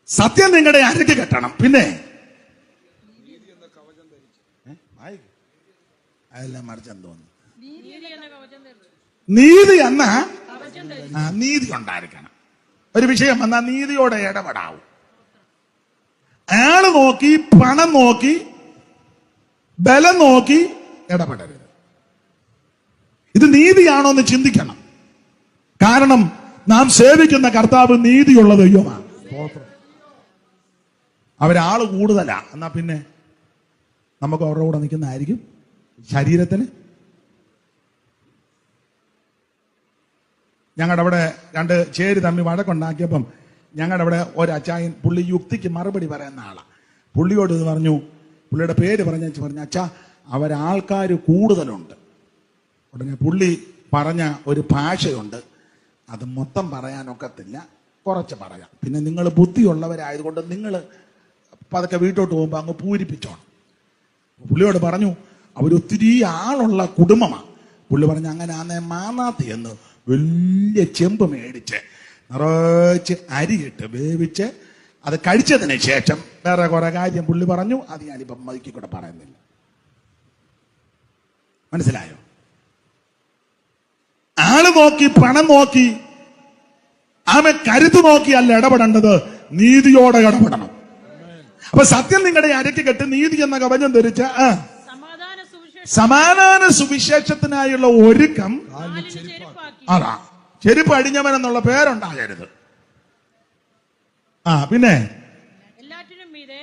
സത്യം നിങ്ങളുടെ അരക്ക് കെട്ടണം. പിന്നെ അതെല്ലാം മറിച്ചെന്ന് തോന്നുന്നു. നീതി എന്ന നീതി ഉണ്ടായിരിക്കണം. ഒരു വിഷയം വന്നാൽ നീതിയോടെ ഇടപെടാവും. ആള് നോക്കി, പണം നോക്കി, ബലം നോക്കി ഇടപെടരുത്. ഇത് നീതിയാണോ എന്ന് ചിന്തിക്കണം. കാരണം നാം സേവിക്കുന്ന കർത്താവ് നീതിയുള്ള ദൈവമാണ്. അവരാള് കൂടുതലാ, എന്നാ പിന്നെ നമുക്ക് അവരുടെ കൂടെ നിൽക്കുന്നതായിരിക്കും ശരീരത്തിന്. ഞങ്ങളുടെ അവിടെ രണ്ട് ചേരി തമ്മിൽ വഴക്കുണ്ടാക്കിയപ്പം ഞങ്ങളുടെ അവിടെ ഒരച്ചായൻ, പുള്ളി യുക്തിക്ക് മറുപടി പറയുന്ന ആളാ. പുള്ളിയോട് ഇത് പറഞ്ഞു, പുള്ളിയുടെ പേര് പറഞ്ഞു, അച്ഛാ അവരാൾക്കാർ കൂടുതലുണ്ട്. ഉടനെ പുള്ളി പറഞ്ഞ ഒരു ഭാഷയുണ്ട്, അത് മൊത്തം പറയാനൊക്കത്തില്ല, കുറച്ച് പറയാം. പിന്നെ നിങ്ങൾ ബുദ്ധിയുള്ളവരായതുകൊണ്ട് നിങ്ങൾ പതുക്കെ വീട്ടോട്ട് പോകുമ്പോൾ അങ്ങ് പൂരിപ്പിച്ചോണം. പുള്ളിയോട് പറഞ്ഞു, അവരൊത്തിരി ആളുള്ള കുടുംബമാണ്. പുള്ളി പറഞ്ഞു, അങ്ങനെ ആന്നേ മാനാത്തി എന്ന് വലിയ ചെമ്പ് മേടിച്ച് നിറച്ച് അരിയിട്ട് വേവിച്ച് അത് കഴിച്ചതിന് ശേഷം വേറെ കുറെ കാര്യം പുള്ളി പറഞ്ഞു. അത് ഞാനിപ്പം മതിക്കി കൂടെ പറയുന്നില്ല. മനസ്സിലായോ? ആള് നോക്കി, പണം നോക്കി, അവൻ കരുത്ത് നോക്കി അല്ല ഇടപെടേണ്ടത്, നീതിയോടെ ഇടപെടണം. അപ്പൊ സത്യം നിങ്ങളുടെ അരക്ക് കെട്ട് നീതി എന്ന കവചം ധരിച്ച് സമാധാന സുവിശേഷത്തിനായുള്ള ഒരുക്കം. അതാ ചെരുപ്പ് അടിഞ്ഞവൻ എന്നുള്ള പേരുണ്ടാകരുത്. പിന്നെ എല്ലാറ്റിനും മീതെ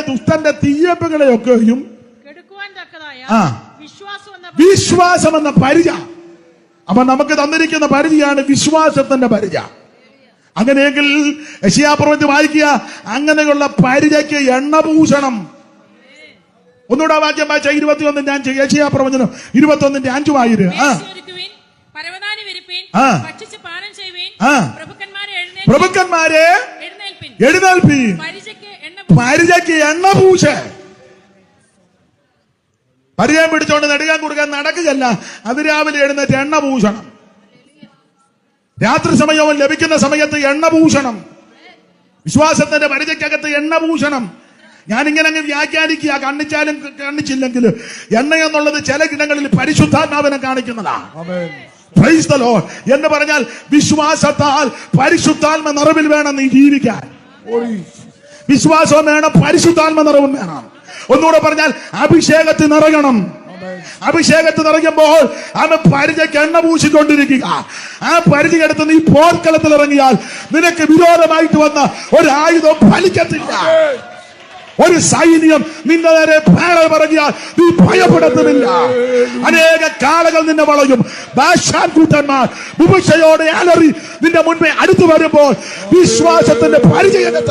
ദുഷ്ടന്റെ തീയമ്പുകളെയൊക്കെയും വിശ്വാസം എന്ന പരിച. അപ്പൊ നമുക്ക് തന്നിരിക്കുന്ന പരിചയാണ് വിശ്വാസത്തിന്റെ പരിച. അങ്ങനെയെങ്കിൽ യെശയ്യാപ്രവചനം വായിക്കുക, അങ്ങനെയുള്ള പരിചയ്ക്ക് എണ്ണഭൂഷണം. ഒന്നുകൂടെ വാക്യം വായിച്ച 21 യെശയ്യാപ്രവചനം 21:5 വായിര്. പ്രഭുക്കന്മാരെ എഴുന്നേൽപ്പീൻ, പരിചയ്ക്ക് എണ്ണഭൂഷ. പരിചയം പിടിച്ചോണ്ട് നെടുകാൻ കൊടുക്കാൻ നടക്കുകയല്ല, അതിരാവിലെ എഴുന്നേറ്റ് എണ്ണഭൂഷണം. രാത്രി സമയവും ലഭിക്കുന്ന സമയത്ത് എണ്ണഭൂഷണം. വിശ്വാസത്തിന്റെ പരിചയ്ക്കകത്ത് എണ്ണഭൂഷണം. ഞാനിങ്ങനെ അങ്ങ് വ്യാഖ്യാനിക്കുക, കണ്ണിച്ചാലും കണ്ണിച്ചില്ലെങ്കിൽ. എണ്ണ എന്നുള്ളത് ചില ഇടങ്ങളിൽ പരിശുദ്ധാത്മാവിനെ കാണിക്കുന്നതാ. പ്രൈസ് ദി ലോർഡ് എന്ന് പറഞ്ഞാൽ വിശ്വാസത്താൽ പരിശുദ്ധാത്മ നിറവിൽ വേണം നീ ജീവിക്കാൻ. വിശ്വാസവും വേണം, പരിശുദ്ധാത്മ നിറവും വേണം. ഒന്നുകൂടെ പറഞ്ഞാൽ അഭിഷേകത്തിൽ നിറയണം. അഭിഷേകത്തിൽ നിറയുമ്പോൾ അവൻ പരിചയ്ക്ക് എണ്ണ പൂശിക്കൊണ്ടിരിക്കുക. ആ പരിചയെടുത്ത് നീ പോർക്കളത്തിൽ ഇറങ്ങിയാൽ നിനക്ക് വിരോധമായിട്ട് വന്ന ഒരു ആയുധം ഫലിക്കത്തില്ല. ഒരു സൈന്യം നിന്റെ നേരെ പേട പറഞ്ഞാൽ നീ ഭയപ്പെടത്തുമില്ല. അനേക കാളകൾ നിന്നെ വളയും. ബാശാൻ കൂട്ടന്മാർ വിഭൂഷയോടെ അലറി നിന്റെ മുൻപേ അടുത്തു വരുമ്പോൾ വിശ്വാസത്തിന്റെ പരിചയത്തെ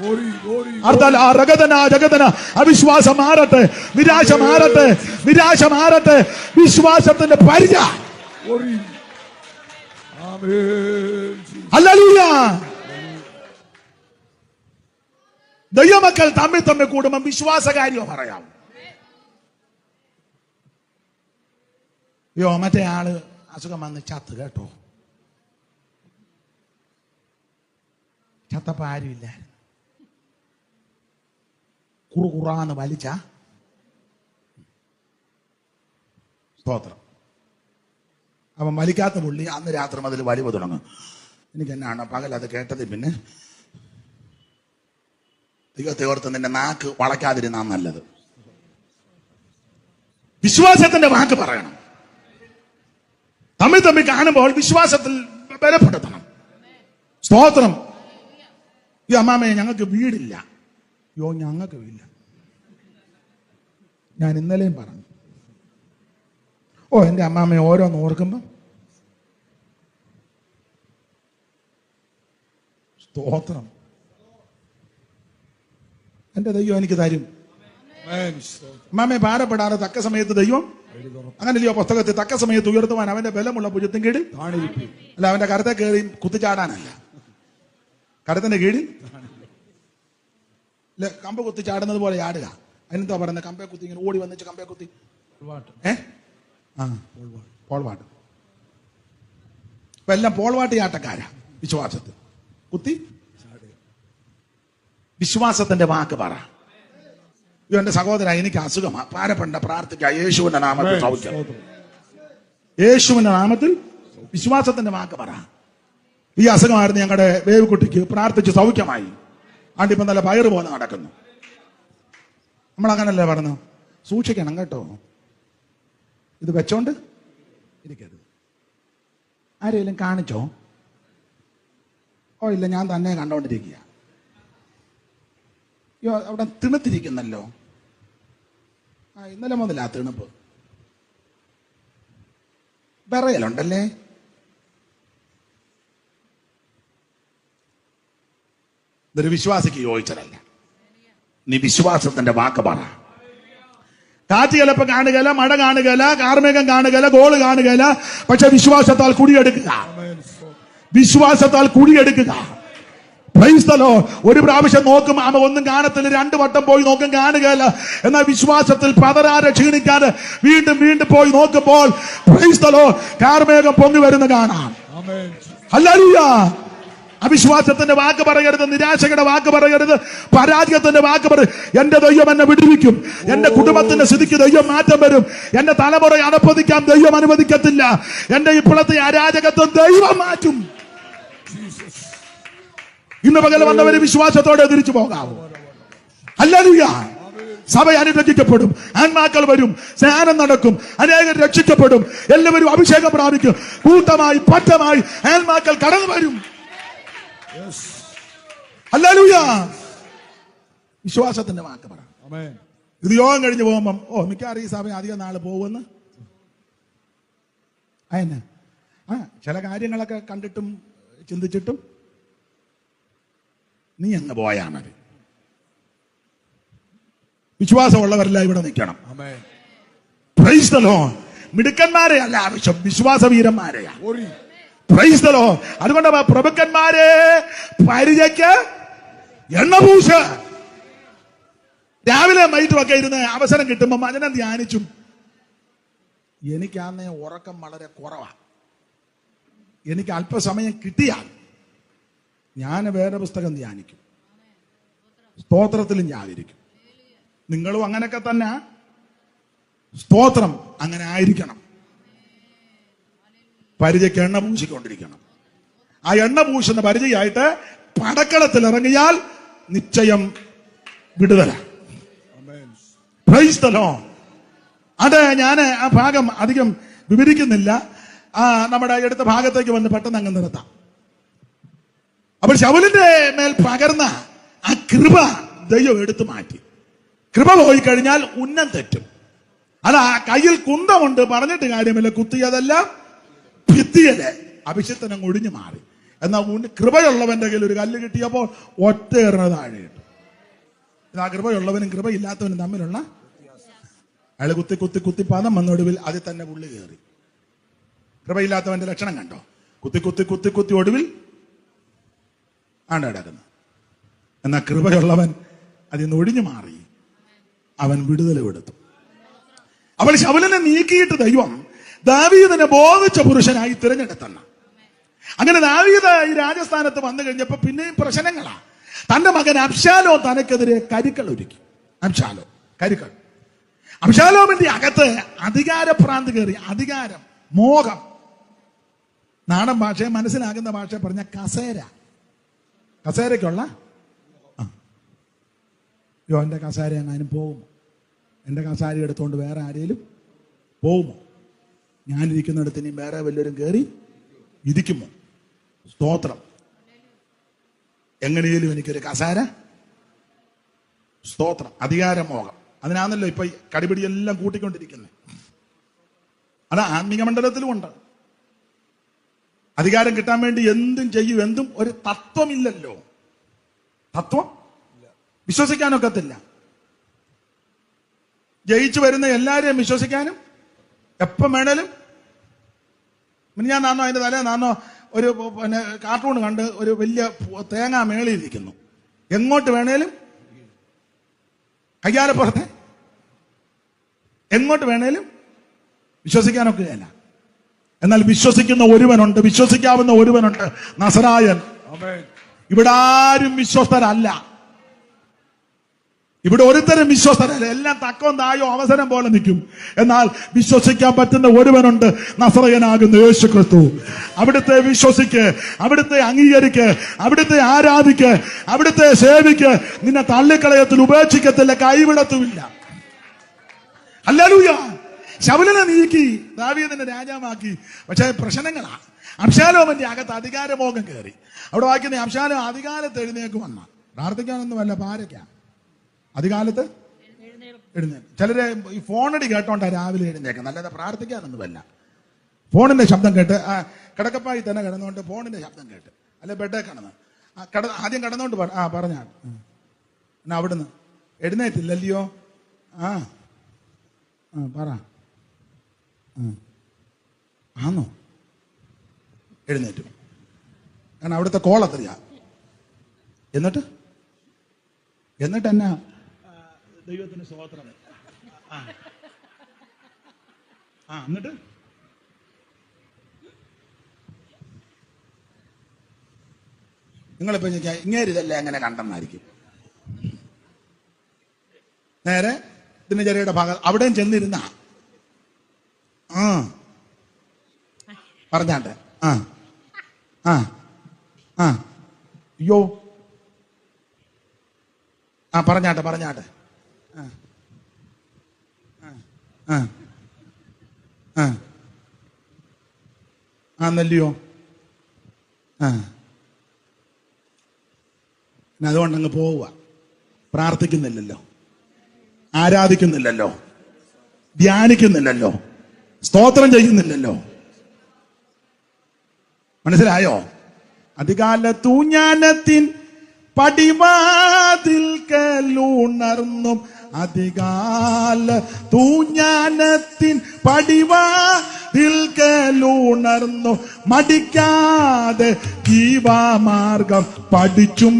ഓരി ഓരി അർദ്ദല രഗതന ജഗതന. അവിശ്വാസം മാറട്ടെ, നിരാശ മാറട്ടെ, നിരാശ മാറട്ടെ. വിശ്വാസത്തിന്റെ പരിച. ഓരി. ആമേൻ. ഹല്ലേലൂയ. ദൈവമക്കൾ തമ്മിൽ തമ്മിൽ കൂടുമ്പോൾ വിശ്വാസകാര്യം പറയാം. യോ മറ്റേ ആള് അസുഖം വന്ന് ചത്ത് കേട്ടോ. ചത്തപ്പോ ആരുമില്ല. കുറുകുറാന്ന് വലിച്ച സ്തോത്രം. അവൻ വലിക്കാത്ത പുള്ളി അന്ന് രാത്രി മുതൽ വലിവ് തുടങ്ങും. എനിക്ക് എന്നാണ് പകൽ അത് കേട്ടത്. പിന്നെ ദൈവത്തെ ഓർത്ത് നിന്റെ നാക്ക് വളയ്ക്കാതിരുന്നാ നല്ലത്. വിശ്വാസത്തിന്റെ വാക്ക് പറയണം. തമ്മിൽ തമ്മിൽ കാണുമ്പോൾ വിശ്വാസത്തിൽ ബലപ്പെടുത്തണം. സ്തോത്രം. ഈ അമ്മാമയെ ഞങ്ങൾക്ക് വീടില്ല. യോ ഞങ്ങൾക്ക് വീടില്ല. ഞാൻ ഇന്നലെയും പറഞ്ഞു. ഓ എന്റെ അമ്മാമയെ ഓരോന്ന് ഓർക്കുമ്പോ സ്തോത്രം. എന്റെ ദൈവം എനിക്ക് തരും. അമ്മാമയെ ഭാരപ്പെടാതെ തക്ക സമയത്ത് ദൈവം, അങ്ങനെയല്ലയോ പുസ്തകത്തിൽ, തക്ക സമയത്ത് ഉയർത്തുവാൻ അവന്റെ ബലമുള്ള ഭുജത്തിൻ കീഴിൽ അല്ല, അവന്റെ കരത്തെ കയറി കുത്തിച്ചാടാനല്ല, കരത്തിന്റെ കീഴിൽ കമ്പ കുത്തി ചാടുന്നത് പോലെ ചാടുക. അതിനെന്താ പറയുന്നത്? കമ്പെ കുത്തി ഇങ്ങനെ ഓടി വന്നിച്ച് കമ്പെ കുത്തി പോൾവാട്ട്. ഇപ്പൊ എല്ലാം പോൾവാട്ട് ചാട്ടക്കാരാ. വിശ്വാസത്തിൽ കുത്തി വിശ്വാസത്തിന്റെ വാക്ക് പറ. എന്റെ സഹോദര, എനിക്ക് അസുഖമാ, ഭാരപ്പെടേണ്ട, പ്രാർത്ഥിക്കുക. യേശുവിന്റെ നാമത്തിൽ സൗഖ്യം. യേശുവിന്റെ നാമത്തിൽ വിശ്വാസത്തിന്റെ വാക്ക് പറ. ഈ അസുഖമായിരുന്നു ഞങ്ങളുടെ വേവുകുട്ടിക്ക്, പ്രാർത്ഥിച്ച് സൗഖ്യമായി. ആണ്ടിപ്പോ നല്ല പയറ് പോലെ നടക്കുന്നു. നമ്മളങ്ങനല്ലേ പറഞ്ഞു? സൂക്ഷിക്കണം കേട്ടോ, ഇത് വെച്ചോണ്ട് ഇരിക്കരുത്. ആരെങ്കിലും കാണിച്ചോ? ഓ ഇല്ല, ഞാൻ തന്നെ കണ്ടോണ്ടിരിക്കുക. അവിടെ തിണുത്തിരിക്കുന്നല്ലോ. ഇന്നലെ മുതലാ തിണുപ്പ്. വിറയലുണ്ടല്ലേ? ഇതൊരു വിശ്വാസിക്ക് യോജിച്ചതല്ല. നീ വിശ്വാസത്തിന്റെ വാക്ക് പറ. കാറ്റ് ചിലപ്പോ കാണുകയില്ല, മഴ കാണുകയില്ല, കാർമേഘം കാണുകയില്ല, ഗോള് കാണുകയില്ല. പക്ഷെ വിശ്വാസത്താൽ കുടിയെടുക്കുക. വിശ്വാസത്താൽ കുടിയെടുക്കുക. Price the Lord. ഒരു പ്രാവശ്യം നോക്കും അവ ഒന്നും കാണത്തില്ല, 2 വട്ടം പോയി നോക്കും കാണുകയില്ല. എന്നാൽ വിശ്വാസത്തിൽ പതരാതെ ക്ഷീണിക്കാതെ വീണ്ടും വീണ്ടും പോയി നോക്കുമ്പോൾ പ്രൈസ് ദി ലോർഡ് കാർമേഘം പൊങ്ങി വരുന്ന കാണാം. ഹല്ലേലൂയ. അവിശ്വാസത്തിന്റെ വാക്ക് പറയരുത്, നിരാശയുടെ വാക്ക് പറയരുത്, പരാജയത്തിന്റെ വാക്ക് പറ. എന്റെ ദൈവം എന്നെ വിടുവിക്കും, എന്റെ കുടുംബത്തിന്റെ സ്ഥിതിക്ക് ദൈവം മാറ്റം വരും, എന്റെ തലമുറ അടപ്പതിക്കാൻ ദൈവം അനുവദിക്കത്തില്ല, എന്റെ ഇപ്പോഴത്തെ അരാജകത്വം ദൈവം മാറ്റും. ഇന്ന് പകൽ വന്നവര് വിശ്വാസത്തോടെ തിരിച്ചു പോകാവൂ. ഹല്ലേലൂയ. സഭ അനുരക്ഷിക്കപ്പെടും, ആത്മാക്കൾ വരും, സ്നാനം നടക്കും, അനേകർ രക്ഷിക്കപ്പെടും, എല്ലാവരും അഭിഷേകം പ്രാപിക്കും. കൂട്ടമായി പറ്റമായി ആത്മാക്കൾ കടന്നു വരും. ഹല്ലേലൂയ. വിശ്വാസത്തിന്റെ വാക്ക് പറ. ഇത് യോഗം കഴിഞ്ഞ് പോകുമ്പം മിക്കവാറും ഈ സഭ അധികം നാള് പോകുമെന്ന് അയന്നെ. ചില കാര്യങ്ങളൊക്കെ കണ്ടിട്ടും ചിന്തിച്ചിട്ടും നീ അങ്ങ് പോയാ മതി. വിശ്വാസമുള്ളവരെല്ലാം ഇവിടെ നിൽക്കണം. Price the Lord. മിടുക്കന്മാരെ അല്ല ആവശ്യം, വിശ്വാസവീരന്മാരെയാ. Price the Lord. അതുകൊണ്ട് പ്രഭുക്കന്മാരെ പരിചയ്ക്ക് എണ്ണപൂശ. രാവിലെ മൈറ്റുമൊക്കെ ഇരുന്ന് അവസരം കിട്ടുമ്പോ വചനം ധ്യാനിച്ചും. എനിക്കാന്നേ ഉറക്കം വളരെ കുറവാ. എനിക്ക് അല്പസമയം കിട്ടിയാൽ ഞാൻ വേറെ പുസ്തകം ധ്യാനിക്കും, സ്തോത്രത്തിലും ഞാനിരിക്കും. നിങ്ങളും അങ്ങനെയൊക്കെ തന്നെ. സ്തോത്രം അങ്ങനെ ആയിരിക്കണം. പരിചയ്ക്ക് എണ്ണ പൂശിക്കൊണ്ടിരിക്കണം. ആ എണ്ണ പൂശുന്ന പരിചയായിട്ട് പടക്കളത്തിൽ ഇറങ്ങിയാൽ നിശ്ചയം വിടുതല. Price the Lord. അത് ഞാൻ ആ ഭാഗം അധികം വിവരിക്കുന്നില്ല. നമ്മുടെ അടുത്ത ഭാഗത്തേക്ക് വന്ന് പെട്ടെന്ന് അങ്ങ് നിർത്താം. അപ്പോൾ ശൗലിന്റെ മേൽ പകർന്ന ആ കൃപ ദൈവം എടുത്തു മാറ്റി. കൃപ പോയി കഴിഞ്ഞാൽ ഉന്നം തെറ്റും. അല്ല, കയ്യിൽ കുന്തമുണ്ട് പറഞ്ഞിട്ട് കാര്യമില്ല, കുത്തിയതല്ല ഭിത്തിയല്ലേ, അഭിഷേകത്തിനും ഒഴിഞ്ഞു മാറി. എന്നാൽ കൃപയുള്ളവന്റെ കയ്യിൽ ഒരു കല്ല് കിട്ടിയപ്പോൾ ഒറ്റ എറിഞ്ഞ താഴെ. ആ കൃപയുള്ളവനും കൃപയില്ലാത്തവനും തമ്മിലുള്ള അയാൾ കുത്തി കുത്തി കുത്തി പദം വന്നൊടുവിൽ അതിൽ തന്നെ പുള്ളി കയറി. കൃപയില്ലാത്തവന്റെ ലക്ഷണം കണ്ടോ? കുത്തി കുത്തി കുത്തി കുത്തി ഒടുവിൽ ആണ് കിടക്കുന്നത്. എന്നാ കൃപയുള്ളവൻ അതിൽ നിന്ന് ഒഴിഞ്ഞു മാറി അവൻ വിടുതൽ കൊടുത്തു. അവൾ ശൗലിനെ നീക്കിയിട്ട് ദൈവം ദാവീദിനെ ബോധിച്ച പുരുഷനായി തിരഞ്ഞെടുത്തന്ന. അങ്ങനെ ദാവീദ് ഈ രാജസ്ഥാനത്ത് വന്നു കഴിഞ്ഞപ്പോ പിന്നെയും പ്രശ്നങ്ങളാ. തന്റെ മകൻ അബ്ശാലോ തനക്കെതിരെ കരുക്കൾ ഒരുക്കി. കരുക്കൾ. അബ്ശാലോമിന്റെ അകത്ത് അധികാരഭ്രാന്തി കയറി. അധികാരം, മോഹം. നാടൻ ഭാഷയെ മനസ്സിലാകുന്ന ഭാഷ പറഞ്ഞ കസേരയ്ക്കുള്ള എന്റെ കസേര എങ്ങാനും പോകുമോ? എന്റെ കസാര എടുത്തുകൊണ്ട് വേറെ ആരെങ്കിലും പോകുമോ? ഞാനിരിക്കുന്നിടത്ത് ഇനി വേറെ വല്ലവരും കയറി ഇരിക്കുമോ? സ്തോത്രം. എങ്ങനെയും എനിക്കൊരു കസാര. സ്തോത്രം. അധികാരമോഹം. അതിനാണല്ലോ ഇപ്പൊ കടിപിടിയെല്ലാം കൂട്ടിക്കൊണ്ടിരിക്കുന്നത്. അത് ആത്മീക മണ്ഡലത്തിലും ഉണ്ട്. അധികാരം കിട്ടാൻ വേണ്ടി എന്തും ചെയ്യും. എന്തും ഒരു തത്വമില്ലല്ലോ. തത്വം വിശ്വസിക്കാനൊക്കത്തില്ല. ജയിച്ചു വരുന്ന എല്ലാരെയും വിശ്വസിക്കാനും എപ്പം വേണേലും. ഞാൻ നാന്നോ അതിന്റെ തലേ നാന്നോ ഒരു പിന്നെ കാർട്ടൂൺ കണ്ട് ഒരു വലിയ തേങ്ങ മേളിയിരിക്കുന്നു. എങ്ങോട്ട് വേണേലും കയ്യാലപ്പുറത്തെ എങ്ങോട്ട് വേണേലും വിശ്വസിക്കാനൊക്കെയല്ല. എന്നാൽ വിശ്വസിക്കുന്ന ഒരുവനുണ്ട്, വിശ്വസിക്കാവുന്ന ഒരുവനുണ്ട്, നസറായൻ. ഇവിടെ ആരും വിശ്വസ്തരല്ല. ഇവിടെ ഒരുത്തരും വിശ്വസ്തരല്ല. എല്ലാം തക്കവും തായോ അവസരം പോലെ നിൽക്കും. എന്നാൽ വിശ്വസിക്കാൻ പറ്റുന്ന ഒരുവനുണ്ട്, നസറയനാകുന്ന യേശു ക്രിസ്തു. അവിടുത്തെ വിശ്വസിക്ക്, അവിടുത്തെ അംഗീകരിക്ക്, അവിടുത്തെ ആരാധിക്ക്, അവിടുത്തെ സേവിക്ക്. നിന്നെ തള്ളിക്കളയത്തിൽ ഉപേക്ഷിക്കത്തില്ല, കൈവിടത്തുമില്ല. ഹല്ലേലൂയ. ശൗലിനെ നീക്കി ദാവീദിനെ രാജാവാക്കി. പക്ഷേ പ്രശ്നങ്ങളാ. അബ്ശാലോമിന്റെ അകത്ത് അധികാരമോഹം കയറി. അവിടെ വായിക്കുന്ന അബ്ശാലോം അധികാലത്ത് എഴുന്നേക്ക് വന്ന. പ്രാർത്ഥിക്കാനൊന്നുമല്ല, പാരയ്ക്കാ. അധികാലത്ത് എഴുന്നേൽക്കും. ചിലര് ഈ ഫോണടി കേട്ടോണ്ടാ രാവിലെ എഴുന്നേക്കുന്നത്, അല്ലാതെ പ്രാർത്ഥിക്കാനൊന്നുമല്ല. ഫോണിന്റെ ശബ്ദം കേട്ട് കിടക്കപ്പായി തന്നെ കിടന്നുകൊണ്ട് ഫോണിന്റെ ശബ്ദം കേട്ട്, അല്ലെ ബെഡേ കിടന്ന് ആദ്യം കിടന്നോണ്ട് പറഞ്ഞാണ്. എന്നാ അവിടുന്ന് എഴുന്നേറ്റില്ലല്ലയോ? പറ. ആന്നോ? എഴുന്നേറ്റു. കാരണം അവിടുത്തെ കോളത്തില്ല. എന്നിട്ട് എന്നാ ദൈവത്തിന് സ്തോത്രം. എന്നിട്ട് നിങ്ങളിപ്പോ ഇങ്ങേരിതല്ലേ അങ്ങനെ കണ്ടെന്നായിരിക്കും. നേരെ ദിനചര്യയുടെ ഭാഗം അവിടെയും ചെന്നിരുന്ന പറഞ്ഞാട്ടെ. അയ്യോ പറഞ്ഞാട്ടെ. നെല്ലിയോ? അതുകൊണ്ടങ്ങ് പോവുക. പ്രാർത്ഥിക്കുന്നില്ലല്ലോ, ആരാധിക്കുന്നില്ലല്ലോ, ധ്യാനിക്കുന്നില്ലല്ലോ, സ്തോത്രം ചെയ്യുന്നില്ലല്ലോ. മനസ്സിലായോ? അധികാലത്തു ജ്ഞാനത്തിൻ പടിവാതിൽക്കലുണർന്നും, അധികാലത്തു ജ്ഞാനത്തിൻ പടിവാതിൽക്കലുണർന്നു, മടിക്കാതെ ജീവമാർഗം പഠിച്ചും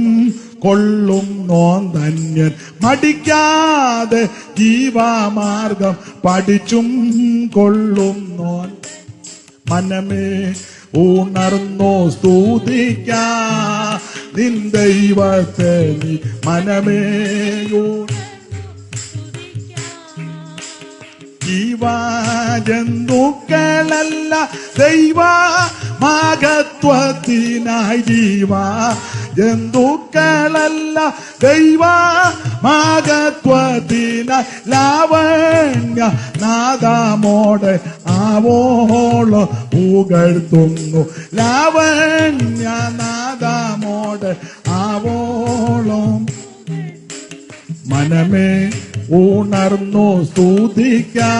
കൊള്ളും നോന്തന്യൻ. മടിക്കാതെ ജീവമാർഗം പഠിച്ചും കൊള്ളും നോൻ. മനമേ ഉണർന്നോ സ്തുതിക്കാ നിൻ ദൈവത്തെ നീ. മനമേ ജീവജന്തുക്കളല്ല ദൈവ മഹത്വത്തിനായി. ജീവജന്തുക്കളല്ല ദൈവ മഹത്വത്തിനായി. ലാവണ്യ നാദമോടെ ആവോളോ പുകഴ്ത്തുന്നു. ലാവണ്യ നാദമോടെ ആവോളം. മനമേ ഉണർന്നു സ്തുതിക്കാ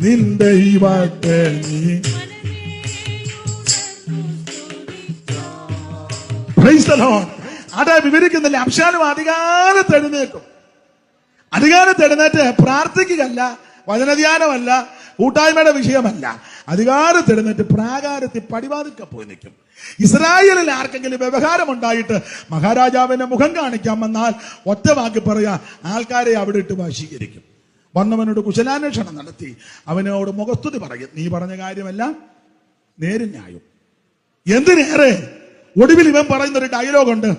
നിൻ ദൈവത്തെ നീ. Praise the Lord. അതെ വിവരിക്കുന്നില്ല. അബ്ശാലോം അധികാരത്ത് എഴുന്നേറ്റ് പ്രാർത്ഥിക്കുകയല്ല, വചനധ്യാനമല്ല, കൂട്ടായ്മയുടെ വിഷയമല്ല, അധികാരത്തെഴുന്നേറ്റ് പ്രാകാരത്തിൽ പടിവാതിൽക്കൽ പോയി നിൽക്കും. ഇസ്രായേലിൽ ആർക്കെങ്കിലും വ്യവഹാരം ഉണ്ടായിട്ട് മഹാരാജാവിന്റെ മുഖം കാണിക്കാൻ വന്നാൽ ഒറ്റ വാക്കി പറയാ, ആൾക്കാരെ അവിടെ ഇട്ട് വശീകരിക്കും. വന്നവനോട് കുശലാന്വേഷണം നടത്തി അവനോട് മുഖസ്തുതി പറയും. നീ പറഞ്ഞ കാര്യമെല്ലാം നേരും ന്യായം. എന്തിനേറെ ഒടുവിൽ ഇവൻ പറയുന്നൊരു ഡയലോഗുണ്ട്.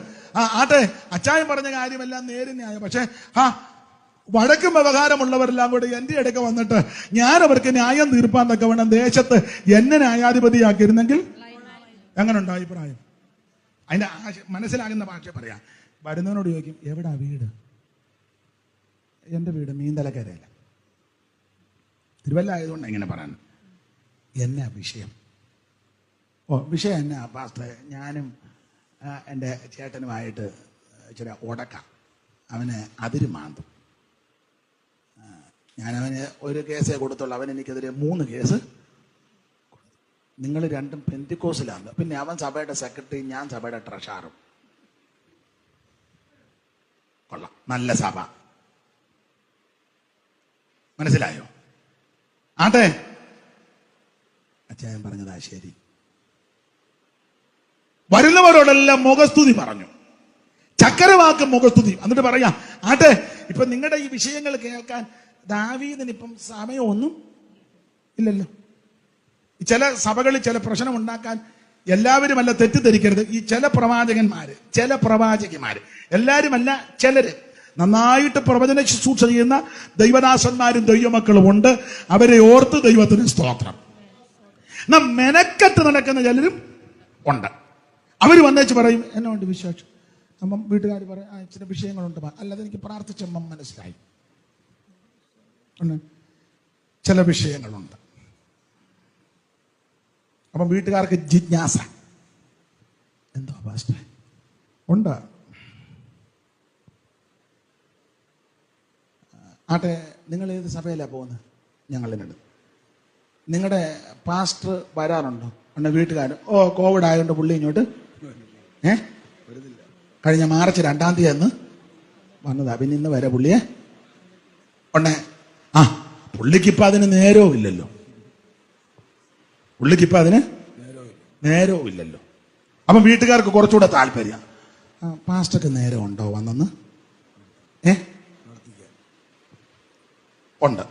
ആട്ടെ, അച്ചായൻ പറഞ്ഞ കാര്യമെല്ലാം നേരും ന്യായം, പക്ഷെ വടക്കും വ്യവഹാരമുള്ളവരെല്ലാം കൂടെ എന്റെ ഇടയ്ക്ക് വന്നിട്ട് ഞാൻ അവർക്ക് ന്യായം തീർപ്പാൻ തക്കവണ്ണം ദേശത്ത് എന്നെ ന്യായാധിപതിയാക്കിയിരുന്നെങ്കിൽ എങ്ങനെ ഉണ്ട് അഭിപ്രായം? അതിന്റെ മനസ്സിലാകുന്ന ഭാഷ പറയാം. വരുന്നവനോട് ചോദിക്കും, എവിടാ വീട്? എന്റെ വീട് മീന്തലക്കരയില്ല. തിരുവല്ല ആയതുകൊണ്ട് എങ്ങനെ പറയാൻ? എന്നാ വിഷയം? വിഷയം എന്നാ പാസ്റ്റർ? ഞാനും എൻ്റെ ചേട്ടനുമായിട്ട് ചില ഉടക്കാം. അവന് അതിര് മാന്തും. ഞാനവന് ഒരു കേസേ കൊടുത്തുള്ളൂ, അവൻ എനിക്കെതിരെ 3 കേസ്. നിങ്ങൾ രണ്ടും പെന്തിക്കോസിലാണ്. പിന്നെ അവൻ സഭയുടെ സെക്രട്ടറി, ഞാൻ സഭയുടെ ട്രഷററും. കൊള്ളാം, നല്ല സഭ. മനസ്സിലായോ? ആട്ടെ, അച്ചായൻ പറഞ്ഞതാ ശരി. വരുന്നവരോടെല്ലാം മുഖസ്തുതി പറഞ്ഞു, ചക്കരവാക്ക് മുഖസ്തുതി. എന്നിട്ട് പറയാം, ആട്ടെ, ഇപ്പൊ നിങ്ങളുടെ ഈ വിഷയങ്ങൾ കേൾക്കാൻ ദാവീദിനിപ്പം സമയമൊന്നും ഇല്ലല്ലോ. ചില സഭകളിൽ ചില പ്രശ്നം ഉണ്ടാക്കാൻ എല്ലാവരുമല്ല, തെറ്റിദ്ധരിക്കരുത്. ഈ ചില പ്രവാചകന്മാര് എല്ലാവരുമല്ല, ചിലര് നന്നായിട്ട് പ്രവചന ശുശ്രൂഷ ചെയ്യുന്ന ദൈവദാസന്മാരും ദൈവമക്കളും ഉണ്ട്. അവരെ ഓർത്ത് ദൈവത്തിന് സ്തോത്രം. എന്നാ മെനക്കെട്ട് നടക്കുന്ന ചിലരും ഉണ്ട്. അവര് വന്നേച്ച് പറയും, എന്നെ കൊണ്ട് വിശ്വാസം. അപ്പം വീട്ടുകാർ പറയും, ചില വിഷയങ്ങളുണ്ട്, അല്ലാതെ എനിക്ക് പ്രാർത്ഥിച്ചപ്പം മനസ്സിലായി, ചില വിഷയങ്ങളുണ്ട്. അപ്പം വീട്ടുകാർക്ക് ജിജ്ഞാസ, എന്തോ പാസ്റ്റർ ഉണ്ട്. ആട്ടെ, നിങ്ങൾ ഏത് സഭയിലാണ് പോകുന്നത്? ഞങ്ങളിനുണ്ട്. നിങ്ങളുടെ പാസ്റ്റർ വരാറുണ്ടോ? ഉണ്ട്. വീട്ടുകാർ കോവിഡ് ആയതുകൊണ്ട് പുള്ളി ഇങ്ങോട്ട് കഴിഞ്ഞ മാർച്ച് 2-ാം തീയതി അന്ന് വന്നതാ. പിന്നെ ഇന്ന് വരെ പുള്ളിയെ ഉണ്ടേ. പുള്ളിക്കിപ്പോ അതിന് നേരവും ഇല്ലല്ലോ. അപ്പം വീട്ടുകാർക്ക് കുറച്ചുകൂടെ താല്പര്യം, പാസ്റ്റർക്ക് നേരം ഉണ്ടോ വന്നെന്ന്? ഉണ്ട്.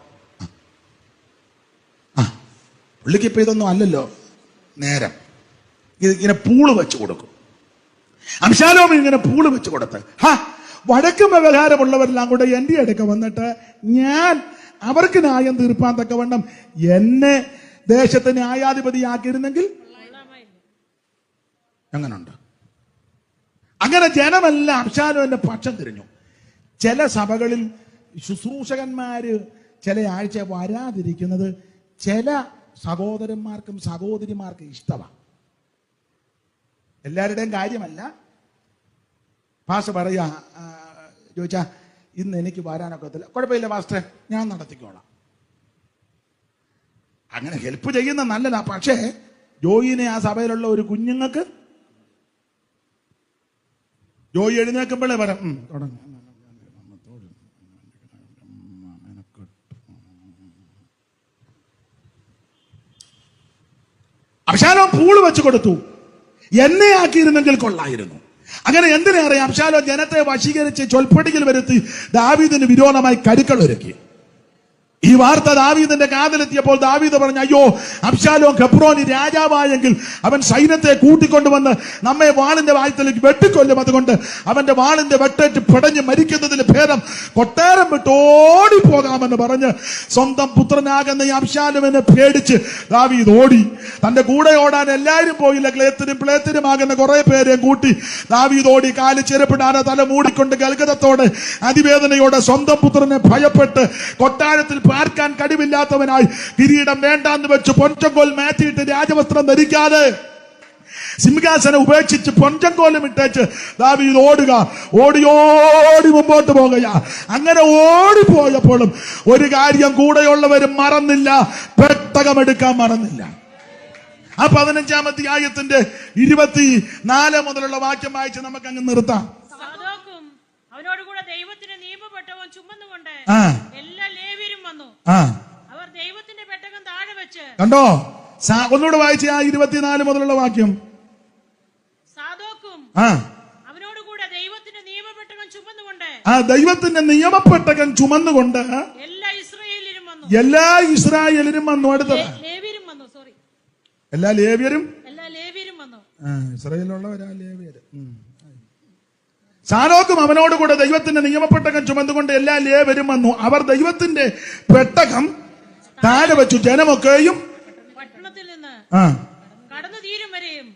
പുള്ളിക്കിപ്പോ ഇതൊന്നും അല്ലല്ലോ നേരം. ഇങ്ങനെ പൂള് വെച്ച് കൊടുക്കും. അബ്ശാലോം ഇങ്ങനെ പൂള് വെച്ച് കൊടുത്ത്, വടക്കും വ്യവഹാരമുള്ളവരെല്ലാം കൂടെ എന്റെ അടുക്ക വന്നിട്ട് ഞാൻ അവർക്ക് ന്യായം തീർപ്പാൻ തക്കവണ്ണം എന്നെ ദേശത്തെ ന്യായാധിപതിയാക്കിയിരുന്നെങ്കിൽ എങ്ങനുണ്ട്? അങ്ങനെ ജനമെല്ലാം അബ്ശാലോമിന്റെ പക്ഷം തിരിഞ്ഞു. ചില സഭകളിൽ ശുശ്രൂഷകന്മാര് ചില ആഴ്ച വരാതിരിക്കുന്നത് ചില സഹോദരന്മാർക്കും സഹോദരിമാർക്കും ഇഷ്ടമാണ്. എല്ലാവരുടെയും കാര്യമല്ല. പാസ്റ്റർ പറയാ, ചോദിച്ചാ ഇന്ന് എനിക്ക് വരാനൊക്കത്തില്ല, കുഴപ്പമില്ല പാസ്റ്ററെ, ഞാൻ നടത്തിക്കോളാം. അങ്ങനെ ഹെൽപ്പ് ചെയ്യുന്ന നല്ലതാ. പക്ഷേ ജോയിനെ ആ സഭയിലുള്ള ഒരു കുഞ്ഞുങ്ങൾക്ക് ജോയി എഴുന്നേൽക്കുമ്പോഴേ പറയാം, തുടങ്ങും. അബ്ശാലോം പൂള് വെച്ച് കൊടുത്തു, എന്നെ ആക്കിയിരുന്നെങ്കിൽ കൊള്ളായിരുന്നു. അങ്ങനെ എന്തിനേറെ അബ്ശാലോം ജനത്തെ വശീകരിച്ച് ചൊൽപ്പടിയിൽ വരുത്തി ദാവീദിന് വിരോധമായി കരുക്കൾ ഒരുക്കി. ഈ വാർത്ത ദാവീദിന്റെ കാതിലെത്തിയപ്പോൾ ദാവീദ് പറഞ്ഞു, അയ്യോ, അബ്ശാലോം ഹെബ്രോനി രാജാവായെങ്കിൽ അവൻ സൈന്യത്തെ കൂട്ടിക്കൊണ്ടുവന്ന് നമ്മെ വാളിന്റെ വായ്ത്തലേക്ക് വെട്ടിക്കൊല്ലും. അതുകൊണ്ട് അവന്റെ വാളിന്റെ വെട്ടേറ്റ് പിടഞ്ഞ് മരിക്കുന്നതിൽ ഭേദം കൊട്ടാരം വിട്ട് ഓടിപ്പോകാമെന്ന് പറഞ്ഞ് സ്വന്തം പുത്രനാകുന്ന ഈ അബ്ശാലോമിനെ പേടിച്ച് ദാവീദ് ഓടി. തന്റെ കൂടെ ഓടാൻ എല്ലാവരും പോയില്ല. ക്ലേത്തിനും പ്ലേത്തിനുമാകുന്ന കുറെ പേരെയും കൂട്ടി ദാവീദ് ഓടി. കാല് ചെരുപ്പിടാതെ തല മൂടിക്കൊണ്ട് ഗൽഗതത്തോടെ അതിവേദനയോടെ സ്വന്തം പുത്രനെ ഭയപ്പെട്ട് കൊട്ടാരത്തിൽ പാർക്കാൻ കഴിവില്ലാത്തവനായി കിരീടം വേണ്ടാന്ന് വെച്ച് പൊൻചങ്കോൽ മാറ്റിയിട്ട് രാജവസ്ത്രം ധരിക്കാതെ സിംഹാസനം ഉപേക്ഷിച്ച് പൊൻചങ്കോലും ഇട്ടേച്ച് ദാവീദ് ഓടി മുമ്പോട്ട് പോകുക. അങ്ങനെ ഓടിപ്പോയപ്പോഴും ഒരു കാര്യം കൂടെയുള്ളവരും മറന്നില്ല, പെട്ടകമെടുക്കാൻ മറന്നില്ല. ആ 15-ാം അധ്യായത്തിന്റെ 24 മുതലുള്ള വാക്യം വായിച്ച് നമുക്ക് അങ്ങ് നിർത്താം. സാദോക്കും അവനോടുകൂടെ ദൈവത്തിന്റെ നിയമപ്പെട്ടവും ചുമന്നുകൊണ്ട് ആ എല്ലാ ലേവ്യരും വന്നു. ആ അവർ ദൈവത്തിന്റെ പെട്ടകം താഴെ വെച്ച് കണ്ടോ? ഒന്നുകൂടെ വായിച്ച ആ 24 മുതലുള്ള വാക്യം. സാദോക്കും ആ അവനോടുകൂടെ ദൈവത്തിന്റെ നിയമപ്പെട്ടകം ചുമന്നുകൊണ്ട് ആ ദൈവത്തിന്റെ നിയമപ്പെട്ടകൻ ചുമന്നുകൊണ്ട് എല്ലാ ഇസ്രായേലിലും വന്നു. എല്ലാ ഇസ്രായേലിനും വന്നു. അടുത്തത് ലേവ്യരും വന്നു. സോറി, എല്ലാ ലേവ്യരും. എല്ലാ ലേവ്യരും വന്നു. ഇസ്രായേലുള്ളവരാ ലേവ്യര്. സാദോക്കും അവനോടുകൂടെ ദൈവത്തിന്റെ നിയമപ്പെട്ടകം ചുമന്നുകൊണ്ട് എല്ലാ ലേവ്യരും വന്നു. അവർ ദൈവത്തിന്റെ പെട്ടകം താഴെ വെച്ചു. ജനമൊക്കെയും പട്ടണത്തിൽ നിന്ന് ആ കടന്നു തീരും വരെയും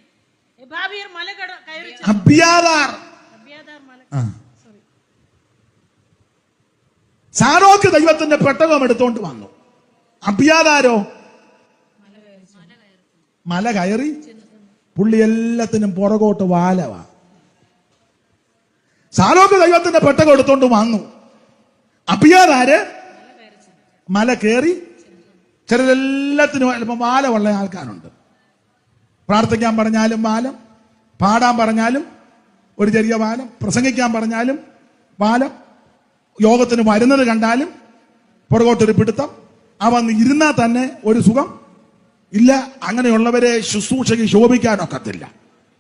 എബാബിയർ മല കയറി ചെന്നു. അബ്യാഥാർ അബ്യാഥാർ മല ആ. സാദോക്ക് ദൈവത്തിന്റെ പെട്ടകം എടുത്തോണ്ട് വന്നു. അബ്യാഥാരോ മല കയറി. പുള്ളി എല്ലാത്തിനും പുറകോട്ട് വാലവാ. സാദോക്ക് ദൈവത്തിന്റെ പെട്ടകം എടുത്തോണ്ട് വന്നു. അബ്യാഥാര് മല കയറി. ചിലരെല്ലാത്തിനും ചിലപ്പോൾ വാലമുള്ള ആൾക്കാരുണ്ട്. പ്രാർത്ഥിക്കാൻ പറഞ്ഞാലും വാലം, പാടാൻ പറഞ്ഞാലും ഒരു ചെറിയ വാലം, പ്രസംഗിക്കാൻ പറഞ്ഞാലും വാലം, യോഗത്തിന് വരുന്നത് കണ്ടാലും പുറകോട്ടൊരു പിടുത്തം, വന്ന് ഇരുന്നാൽ തന്നെ ഒരു സുഖം ഇല്ല. അങ്ങനെയുള്ളവരെ ശുശ്രൂഷയ്ക്ക് ശോഭിക്കാനൊക്കത്തില്ല.